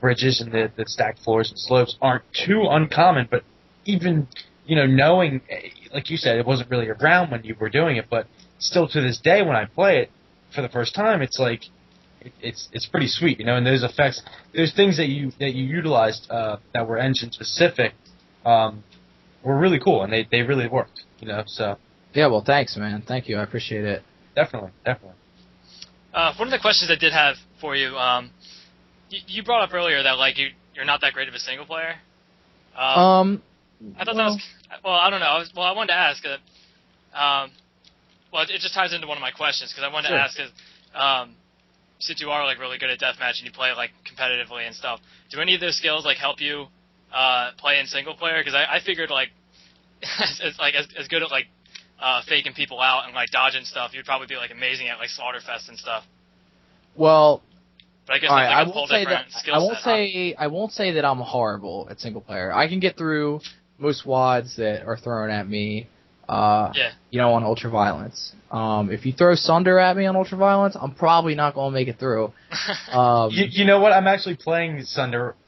bridges and the stacked floors and slopes aren't too uncommon, but even knowing, like you said, it wasn't really around when you were doing it, but still to this day when I play it for the first time, it's like it's pretty sweet, and those effects, those things that you utilized that were engine specific were really cool, and they really worked, so. Yeah, well, thanks, man. Thank you. I appreciate it. Definitely. One of the questions I did have for you, you brought up earlier that you're not that great of a single player. I thought that was I don't know. I wanted to ask. It just ties into one of my questions because I wanted to ask, since you are really good at deathmatch and you play competitively and stuff, do any of those skills help you play in single player? Because I figured as good at faking people out and dodging stuff, you'd probably be amazing at Slaughterfest and stuff. Well, but I guess I won't say that I'm horrible at single player. I can get through most wads that are thrown at me. On ultraviolence. If you throw Sunder at me on ultraviolence, I'm probably not going to make it through. You know what? I'm actually playing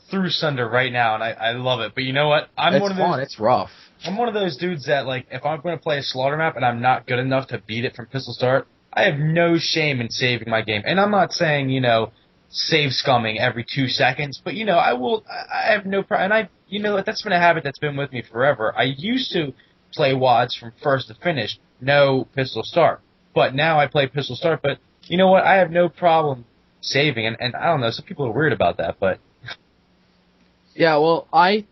through Sunder right now, and I love it. But you know what? It's rough. I'm one of those dudes that, if I'm going to play a slaughter map and I'm not good enough to beat it from pistol start, I have no shame in saving my game. And I'm not saying, save scumming every 2 seconds, but, I have no problem. And that's been a habit that's been with me forever. I used to play wads from first to finish, no pistol start. But now I play pistol start, but you know what? I have no problem saving, and I don't know, some people are weird about that, but... Yeah, well, when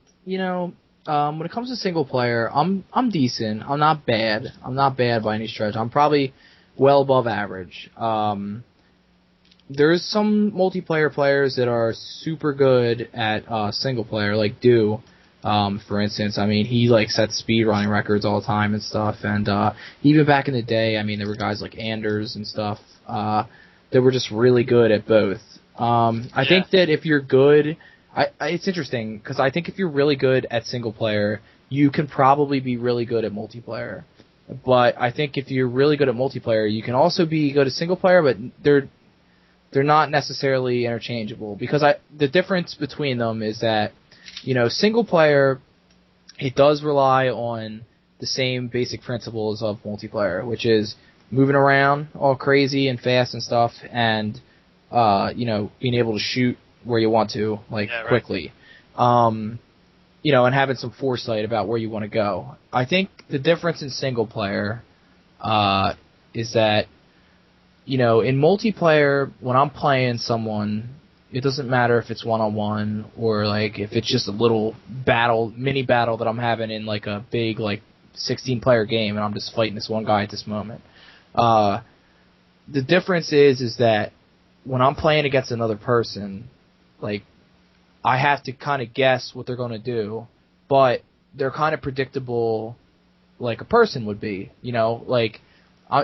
it comes to single player, I'm decent. I'm not bad. I'm not bad by any stretch. I'm probably well above average. There's some multiplayer players that are super good at single player, like Do. For instance, he sets speed running records all the time and stuff, and even back in the day, there were guys like Anders and stuff that were just really good at both. I think that if you're good, it's interesting because I think if you're really good at single player, you can probably be really good at multiplayer. But I think if you're really good at multiplayer, you can also be good at single player, but they're not necessarily interchangeable because the difference between them is that. Single player, it does rely on the same basic principles of multiplayer, which is moving around all crazy and fast and stuff, and being able to shoot where you want to, quickly, and having some foresight about where you want to go. I think the difference in single player is that, in multiplayer, when I'm playing someone, it doesn't matter if it's one-on-one or if it's just a little mini battle that I'm having in a big 16-player game and I'm just fighting this one guy at this moment. The difference is that when I'm playing against another person, I have to kind of guess what they're going to do, but they're kind of predictable like a person would be,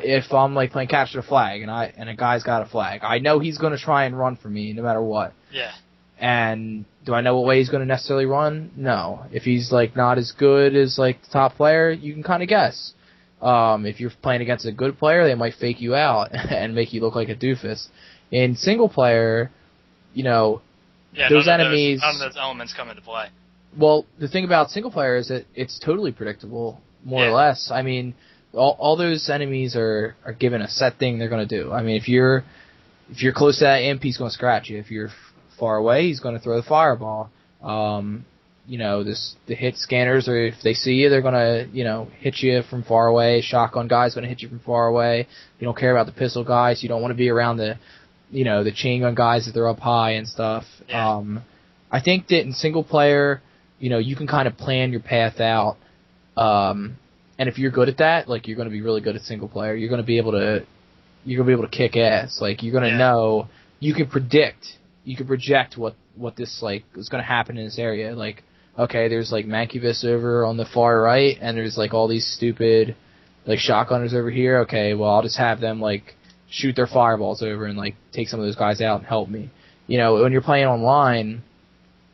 if I'm playing capture the flag and a guy's got a flag, I know he's going to try and run for me no matter what. Yeah. And do I know what way he's going to necessarily run? No. If he's not as good as the top player, you can kind of guess. If you're playing against a good player, they might fake you out and make you look like a doofus. In single player, those enemies. None of those elements come into play. Well, the thing about single player is that it's totally predictable, more or less. All those enemies are given a set thing they're going to do. If you're close to that imp, he's going to scratch you. If you're far away, he's going to throw the fireball. The hit scanners, or if they see you, they're going to hit you from far away. Shotgun guy's going to hit you from far away. You don't care about the pistol guys. You don't want to be around the chain gun guys if they're up high and stuff. Yeah. I think that in single player, you can kind of plan your path out. And if you're good at that, you're going to be really good at single player. You're going to be able to kick ass. You're going to know, you can project what this is going to happen in this area. Okay, there's Mancubus over on the far right, and there's all these stupid shotgunners over here. Okay, well I'll just have them shoot their fireballs over and take some of those guys out and help me. When you're playing online,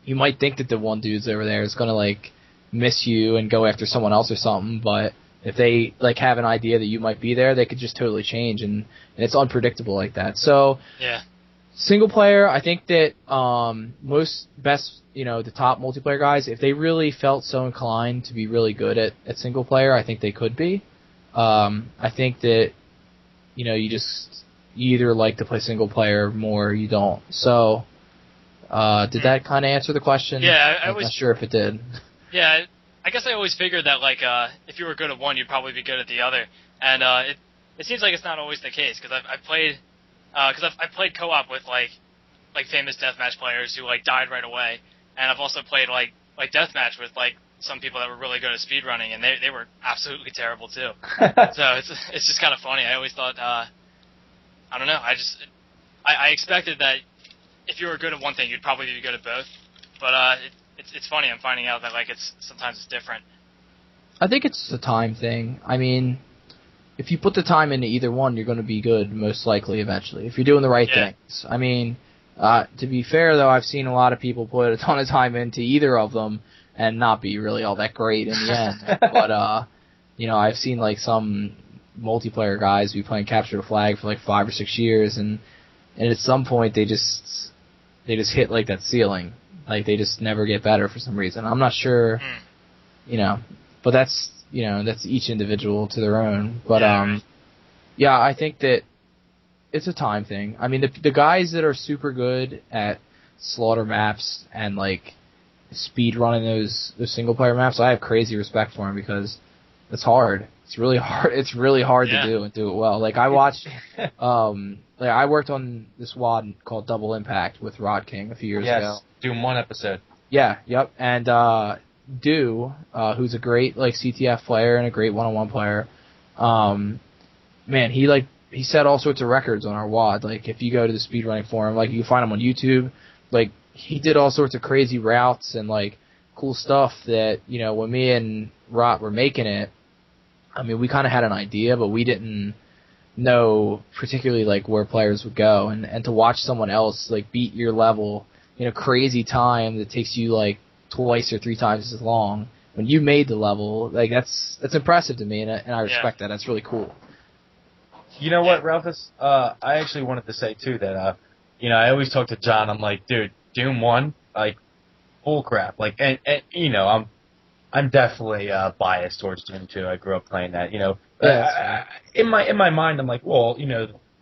you might think that the one dude's over there is going to miss you and go after someone else or something, but If they like have an idea that you might be there, they could just totally change, and it's unpredictable like that. So yeah. Single player, I think that the top multiplayer guys, if they really felt so inclined to be really good at single player, I think they could be. I think that you either like to play single player more or you don't. So did that kind of answer the question? Yeah, I'm not sure if it did. Yeah, I guess I always figured that like if you were good at one, you'd probably be good at the other, and it seems like it's not always the case because I've played co-op with like famous deathmatch players who like died right away, and I've also played like deathmatch with like some people that were really good at speedrunning, and they were absolutely terrible too. So it's just kind of funny. I always thought I don't know. I expected that if you were good at one thing, you'd probably be good at both. But it's funny. I'm finding out that like sometimes it's different. I think it's a time thing. I mean, if you put the time into either one, you're going to be good most likely eventually if you're doing the right things. I mean, to be fair though, I've seen a lot of people put a ton of time into either of them and not be really all that great in the end. But I've seen like some multiplayer guys be playing Capture the Flag for like 5 or 6 years, and at some point they just hit like that ceiling. Like they just never get better for some reason. I'm not sure, but that's each individual to their own. But I think that it's a time thing. I mean, the guys that are super good at slaughter maps and like speed running those single player maps, I have crazy respect for them because it's hard. It's really hard. It's really hard to do and do it well. Like I watched, I worked on this WOD called Double Impact with Rod King a few years ago. Doing one episode. Yeah, yep. And who's a great like CTF player and a great one-on-one player, man, he set all sorts of records on our WOD. Like if you go to the speedrunning forum, like you can find him on YouTube. Like he did all sorts of crazy routes and like cool stuff that when me and Rot were making it, I mean we kind of had an idea, but we didn't know particularly like where players would go, and to watch someone else like beat your level in a crazy time that takes you like twice or 3 times as long when you made the level, like that's impressive to me, and I respect that. That's really cool. You know what, Ralphus? I actually wanted to say too that I always talk to John. I'm like, dude, Doom 1, like, bull crap. Like, and I'm definitely biased towards Doom 2. I grew up playing that. In my mind, I'm like, well,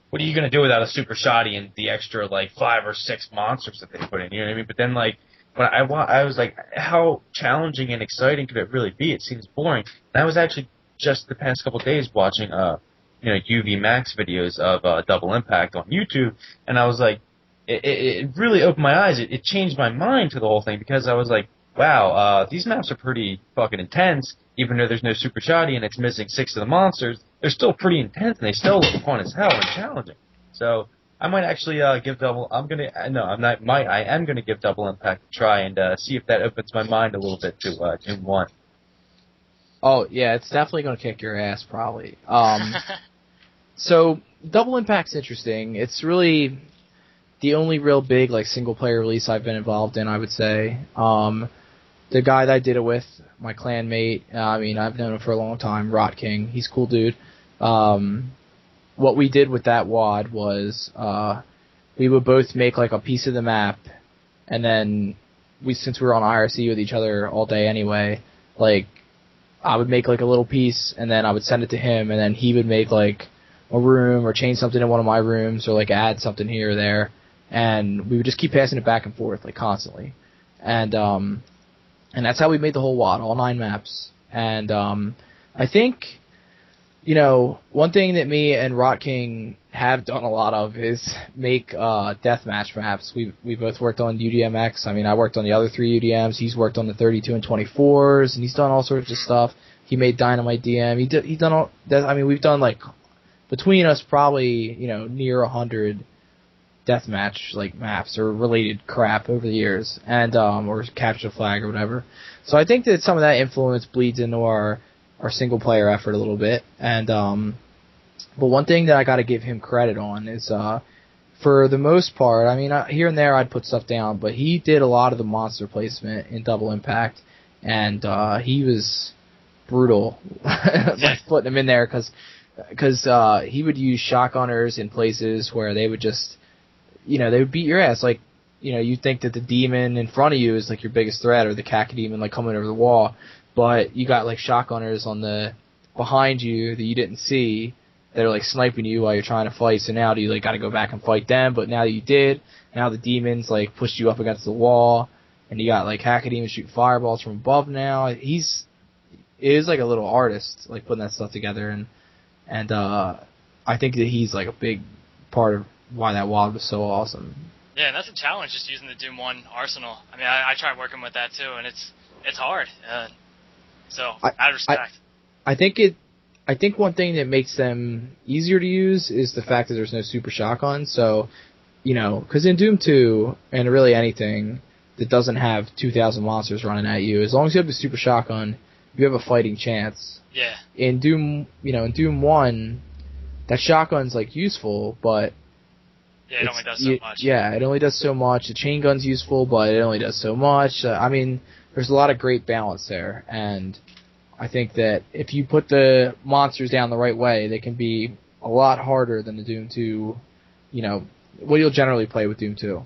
what are you going to do without a super shoddy and the extra like 5 or 6 monsters that they put in? You know what I mean? But then like when I was like, how challenging and exciting could it really be? It seems boring. And I was actually just the past couple of days watching UV Max videos of Double Impact on YouTube, and I was like, it really opened my eyes. It changed my mind to the whole thing because I was like, wow, these maps are pretty fucking intense. Even though there's no super shoddy and it's missing 6 of the monsters, they're still pretty intense and they still look fun as hell and challenging. So I might actually give Double. I am gonna give Double Impact a try and see if that opens my mind a little bit to Doom 1. Oh yeah, it's definitely gonna kick your ass probably. So Double Impact's interesting. It's really the only real big like single player release I've been involved in, I would say. The guy that I did it with, my clan mate, I mean, I've known him for a long time, Rot King. He's a cool dude. What we did with that WOD was we would both make like a piece of the map, and then since we were on IRC with each other all day anyway, like I would make like a little piece, and then I would send it to him, and then he would make like a room or change something in one of my rooms or like add something here or there, and we would just keep passing it back and forth like constantly, and that's how we made the whole WOD, all 9 maps. And I think one thing that me and Rot King have done a lot of is make deathmatch maps. We both worked on UDMX. I mean, I worked on the other 3 UDMs. He's worked on the 32 and 24s, and he's done all sorts of stuff. He made Dynamite DM. He done all that. I mean, we've done like between us probably near 100 deathmatch like maps or related crap over the years, and or Capture the Flag or whatever. So I think that some of that influence bleeds into our single player effort a little bit. And but one thing that I got to give him credit on is for the most part, I mean here and there I'd put stuff down, but he did a lot of the monster placement in Double Impact, and he was brutal, like putting him in there because he would use shotgunners in places where they would just, they would beat your ass. Like, you think that the demon in front of you is like your biggest threat, or the cacodemon like coming over the wall, but you got like shotgunners on the behind you that you didn't see that are like sniping you while you're trying to fight. So now do you like got to go back and fight them? But now that you did, now the demons like pushed you up against the wall, and you got like cacodemons shooting fireballs from above. Now he is like a little artist, like putting that stuff together, and I think that he's like a big part of why that WOD was so awesome. Yeah, and that's a challenge, just using the Doom 1 arsenal. I mean, I tried working with that too, and it's hard. So out of respect. I think one thing that makes them easier to use is the fact that there's no super shotgun. So, because in Doom 2 and really anything that doesn't have 2,000 monsters running at you, as long as you have the super shotgun, you have a fighting chance. Yeah. In Doom 1, that shotgun's like useful, but yeah, it only does so much. Yeah, it only does so much. The chain gun's useful, but it only does so much. I mean, there's a lot of great balance there, and I think that if you put the monsters down the right way, they can be a lot harder than the Doom 2, what you'll generally play with Doom 2.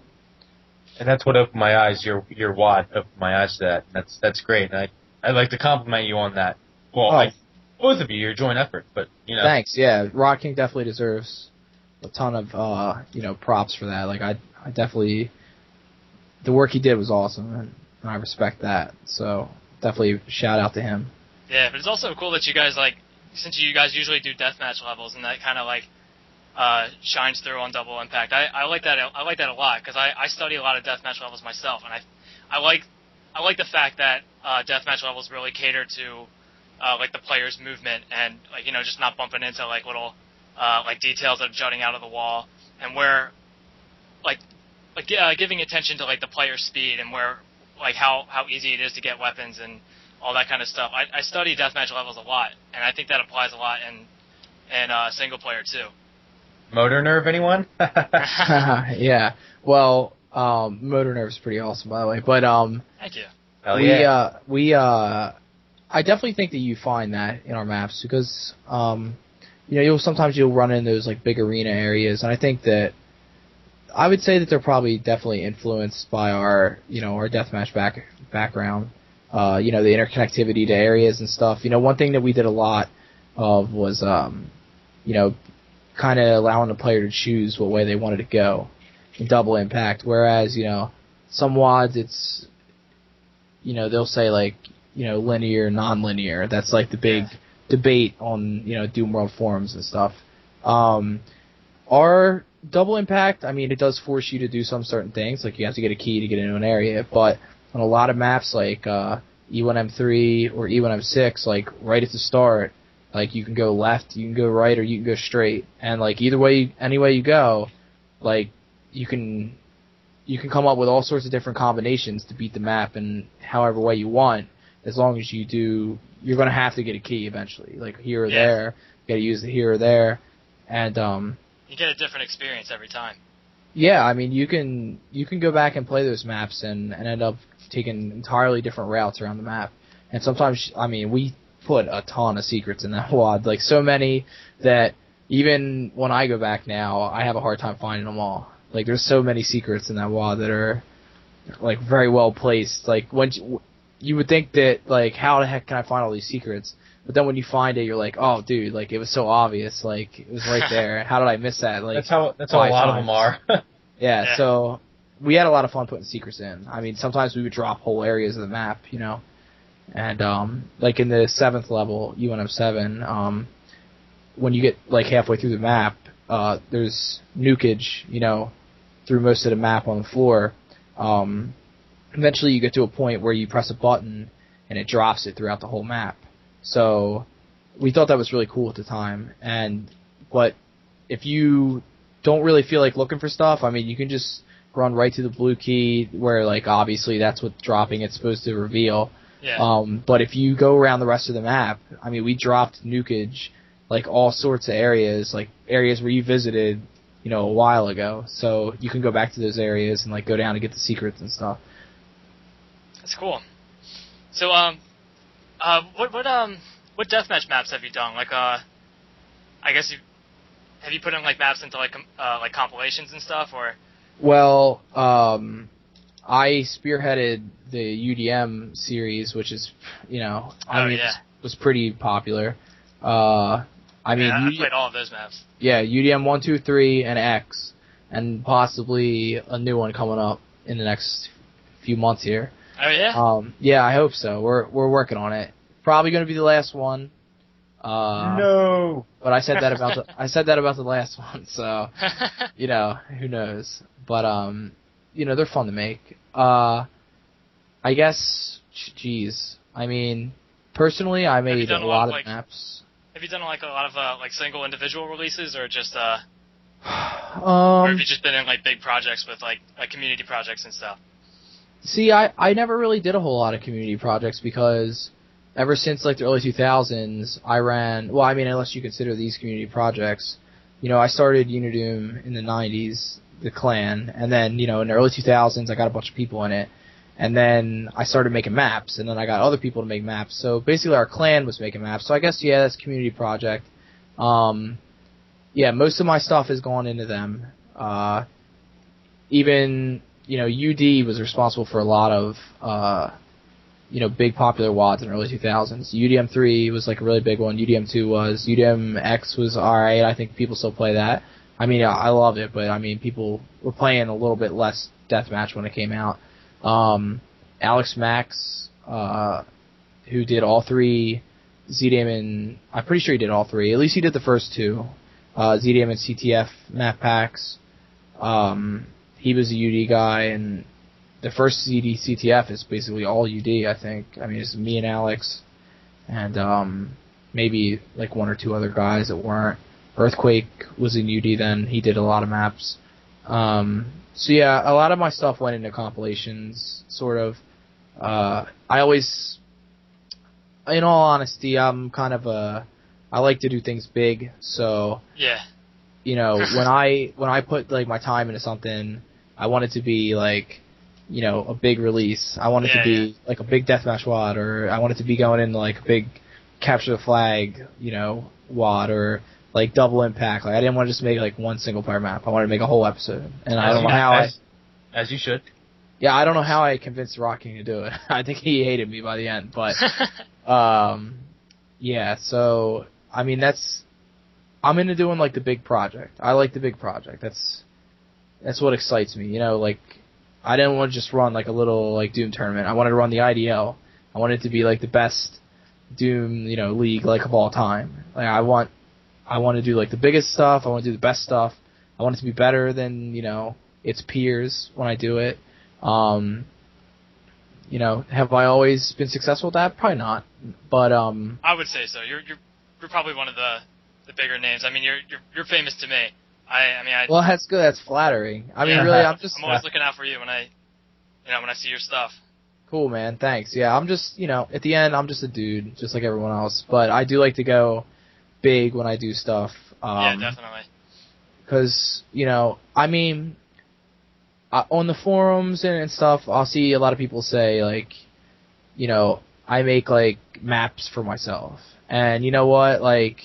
And that's what opened my eyes. Your WOD opened my eyes to that. That's great. And I'd like to compliment you on that. Well, both of you, your joint effort, but Thanks. Yeah, Rock King definitely deserves a ton of props for that. Like I definitely, the work he did was awesome, and I respect that. So definitely shout out to him. Yeah, but it's also cool that you guys since you guys usually do deathmatch levels, and that kind of shines through on Double Impact. I like that. I like that a lot because I study a lot of deathmatch levels myself, and I like the fact that deathmatch levels really cater to the player's movement and just not bumping into little details that are jutting out of the wall, and where giving attention to the player's speed and where how easy it is to get weapons and all that kind of stuff. I study deathmatch levels a lot, and I think that applies a lot in single player too. Motor Nerve, anyone? Yeah. Well, Motor Nerve is pretty awesome, by the way. But thank you. Hell yeah. I definitely think that you find that in our maps because sometimes you'll run in those big arena areas, and I think that I would say that they're probably definitely influenced by our our deathmatch background. The interconnectivity to areas and stuff. One thing that we did a lot of was kind of allowing the player to choose what way they wanted to go in Double Impact. Whereas some WODs it's they'll say linear, non-linear. That's the big debate on Doom World forums and stuff. Our Double Impact, I mean, it does force you to do some certain things, you have to get a key to get into an area, but on a lot of maps E1M3 or E1M6, right at the start, you can go left, you can go right, or you can go straight, and either way, any way you go, you can come up with all sorts of different combinations to beat the map in however way you want. As long as you do, you're going to have to get a key eventually, here or there. You got to use it here or there, and you get a different experience every time. Yeah, I mean, you can go back and play those maps and end up taking entirely different routes around the map. And sometimes, I mean, we put a ton of secrets in that WOD, so many that even when I go back now, I have a hard time finding them all. There's so many secrets in that WOD that are very well placed. When you would think that how the heck can I find all these secrets? But then when you find it, you're like, oh, dude, it was so obvious. It was right there. How did I miss that? That's how a lot of them are. Yeah, so we had a lot of fun putting secrets in. I mean, sometimes we would drop whole areas of the map, And in the 7th level, U1M7, when you get halfway through the map, there's nukage, through most of the map on the floor. Eventually you get to a point where you press a button and it drops it throughout the whole map. So we thought that was really cool at the time. But if you don't really feel like looking for stuff, I mean, you can just run right to the blue key where obviously that's what dropping it's supposed to reveal. Yeah. But if you go around the rest of the map, I mean, we dropped nukage all sorts of areas, areas where you visited, a while ago. So you can go back to those areas and go down and get the secrets and stuff. That's cool. So What deathmatch maps have you done? Like, I guess have you put in like maps into like compilations and stuff, or? Well, I spearheaded the UDM series, which is, was pretty popular. I played all of those maps. Yeah, UDM 1, 2, 3, and X, and possibly a new one coming up in the next few months here. Oh yeah. Yeah, I hope so. We're working on it. Probably going to be the last one. No. But I said that about the last one, so who knows? But they're fun to make. I guess, personally, I made a lot of maps. Have you done like a lot of single individual releases, or just or have you just been in like big projects with like community projects and stuff? See, I never really did a whole lot of community projects because ever since like the early 2000s, I ran. Well, unless you consider these community projects, I started Unidoom in the 90s, the clan, and then in the early 2000s, I got a bunch of people in it. And then I started making maps, and then I got other people to make maps. So basically our clan was making maps. So I guess, that's a community project. Most of my stuff has gone into them. Even, UD was responsible for a lot of, big popular WADs in the early 2000s. UDM 3 was like a really big one. UDM 2 was. UDM X was alright. I think people still play that. I love it, but people were playing a little bit less deathmatch when it came out. Alex Max, who did all three ZDM I'm pretty sure he did all three. At least he did the first two. ZDM and CTF map packs. He was a UD guy, and the first ZD CTF is basically all UD, I think. It's me and Alex, and maybe like one or two other guys that weren't. Earthquake was in UD then. He did a lot of maps. So yeah, a lot of my stuff went into compilations, sort of. I always, in all honesty, I'm kind of I like to do things big, so. Yeah. When I put like my time into something, I want it to be like, a big release. I want it to be like a big deathmatch WOD, or I want it to be going into like a big capture the flag, WOD, or like double impact. Like I didn't want to just make like one single player map. I wanted to make a whole episode, and I don't know how as you should. Yeah, I don't know how I convinced Rock King to do it. I think he hated me by the end, but yeah. So I'm into doing like the big project. I like the big project. That's what excites me. Like I didn't want to just run like a little like Doom tournament. I wanted to run the IDL. I wanted it to be like the best Doom league like of all time. Like I want to do like the biggest stuff. I want to do the best stuff. I want it to be better than its peers when I do it. Have I always been successful at that? Probably not. But I would say so. You're probably one of the bigger names. You're famous to me. Well, that's good. That's flattering. Really, I'm always looking out for you when I see your stuff. Cool, man. Thanks. Yeah, I'm just at the end, I'm just a dude, just like everyone else. But I do like to go big when I do stuff. Yeah, definitely. Because on the forums and stuff, I'll see a lot of people say like, I make like maps for myself, and you know what, like.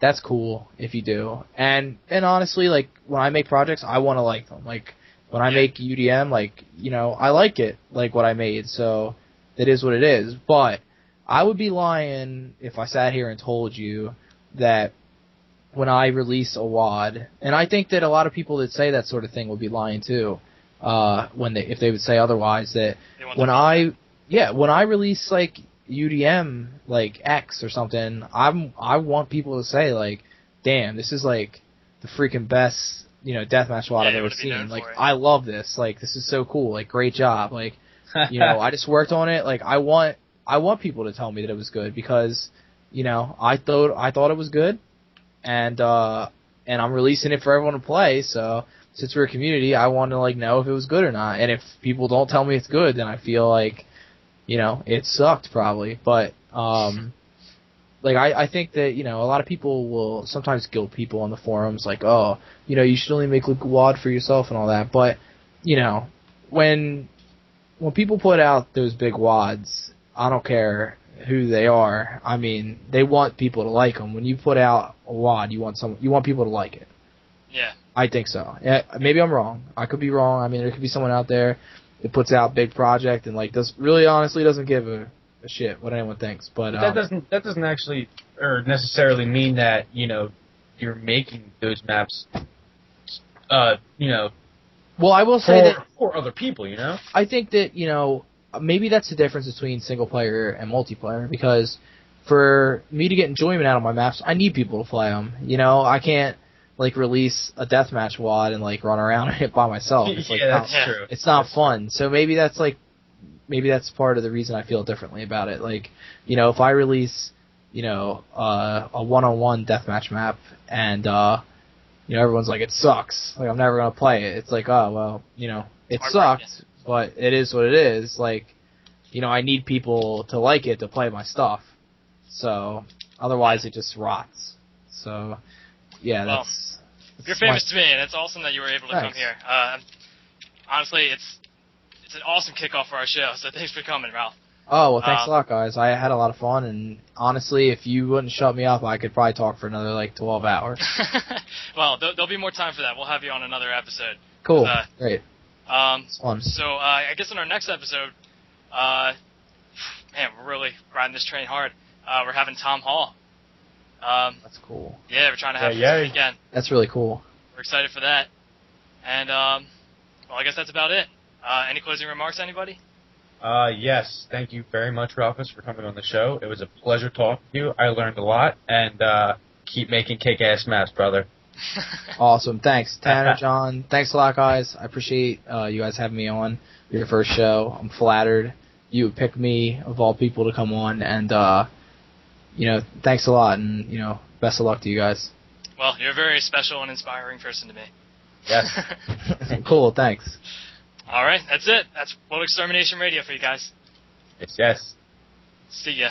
That's cool if you do. And honestly, like, when I make projects, I want to like them. Like, when I make UDM, like, I like it, like, what I made, so it is what it is. But I would be lying if I sat here and told you that when I release a WOD, and I think that a lot of people that say that sort of thing would be lying too, if they would say otherwise, that when I release, like, UDM like X or something, I want people to say like, damn, this is like the freaking best deathmatch WOD I've ever seen. Like I love this. Like this is so cool. Like great job. Like I just worked on it. Like I want people to tell me that it was good because I thought it was good, and I'm releasing it for everyone to play. So since we're a community, I want to like know if it was good or not. And if people don't tell me it's good, then I feel like it sucked probably, but, like, I think that, a lot of people will sometimes guilt people on the forums, like, oh, you should only make a WOD for yourself and all that, but, when people put out those big WODs, I don't care who they are. I mean, they want people to like them. When you put out a WOD, you want people to like it. Yeah. I think so. Yeah, maybe I'm wrong. I could be wrong. I mean, there could be someone out there that puts out big project and like honestly doesn't give a shit what anyone thinks. But that doesn't actually or necessarily mean that you're making those maps. Well, I will say that for other people, I think that maybe that's the difference between single player and multiplayer, because for me to get enjoyment out of my maps, I need people to play them. I can't release a deathmatch WOD and run around and hit by myself. It's that's true. It's not fun. So maybe that's part of the reason I feel differently about it. If I release a one-on-one deathmatch map and everyone's like, it sucks. I'm never gonna play it. It's oh well, it sucked, but it is what it is. I need people to like it to play my stuff. So otherwise, it just rots. So yeah, that's. You're famous to me, and it's awesome that you were able to come here. Honestly, it's an awesome kickoff for our show. So thanks for coming, Ralph. Oh, well, thanks a lot, guys. I had a lot of fun, and honestly, if you wouldn't shut me up, I could probably talk for another 12 hours. Well, there'll be more time for that. We'll have you on another episode. Cool. Great. It's fun. So I guess in our next episode, man, we're really riding this train hard. We're having Tom Hall. That's cool. Yeah, we're trying to have him this weekend. That's really cool. We're excited for that. And, well, I guess that's about it. Any closing remarks, anybody? Yes. Thank you very much, Rakohus, for coming on the show. It was a pleasure talking to you. I learned a lot, and keep making kick-ass maps, brother. Awesome. Thanks, Tanner, John. Thanks a lot, guys. I appreciate you guys having me on your first show. I'm flattered you picked me, of all people, to come on, and, thanks a lot, and, best of luck to you guys. Well, you're a very special and inspiring person to me. Yes. Cool, thanks. All right, that's it. That's World Extermination Radio for you guys. Yes. See ya.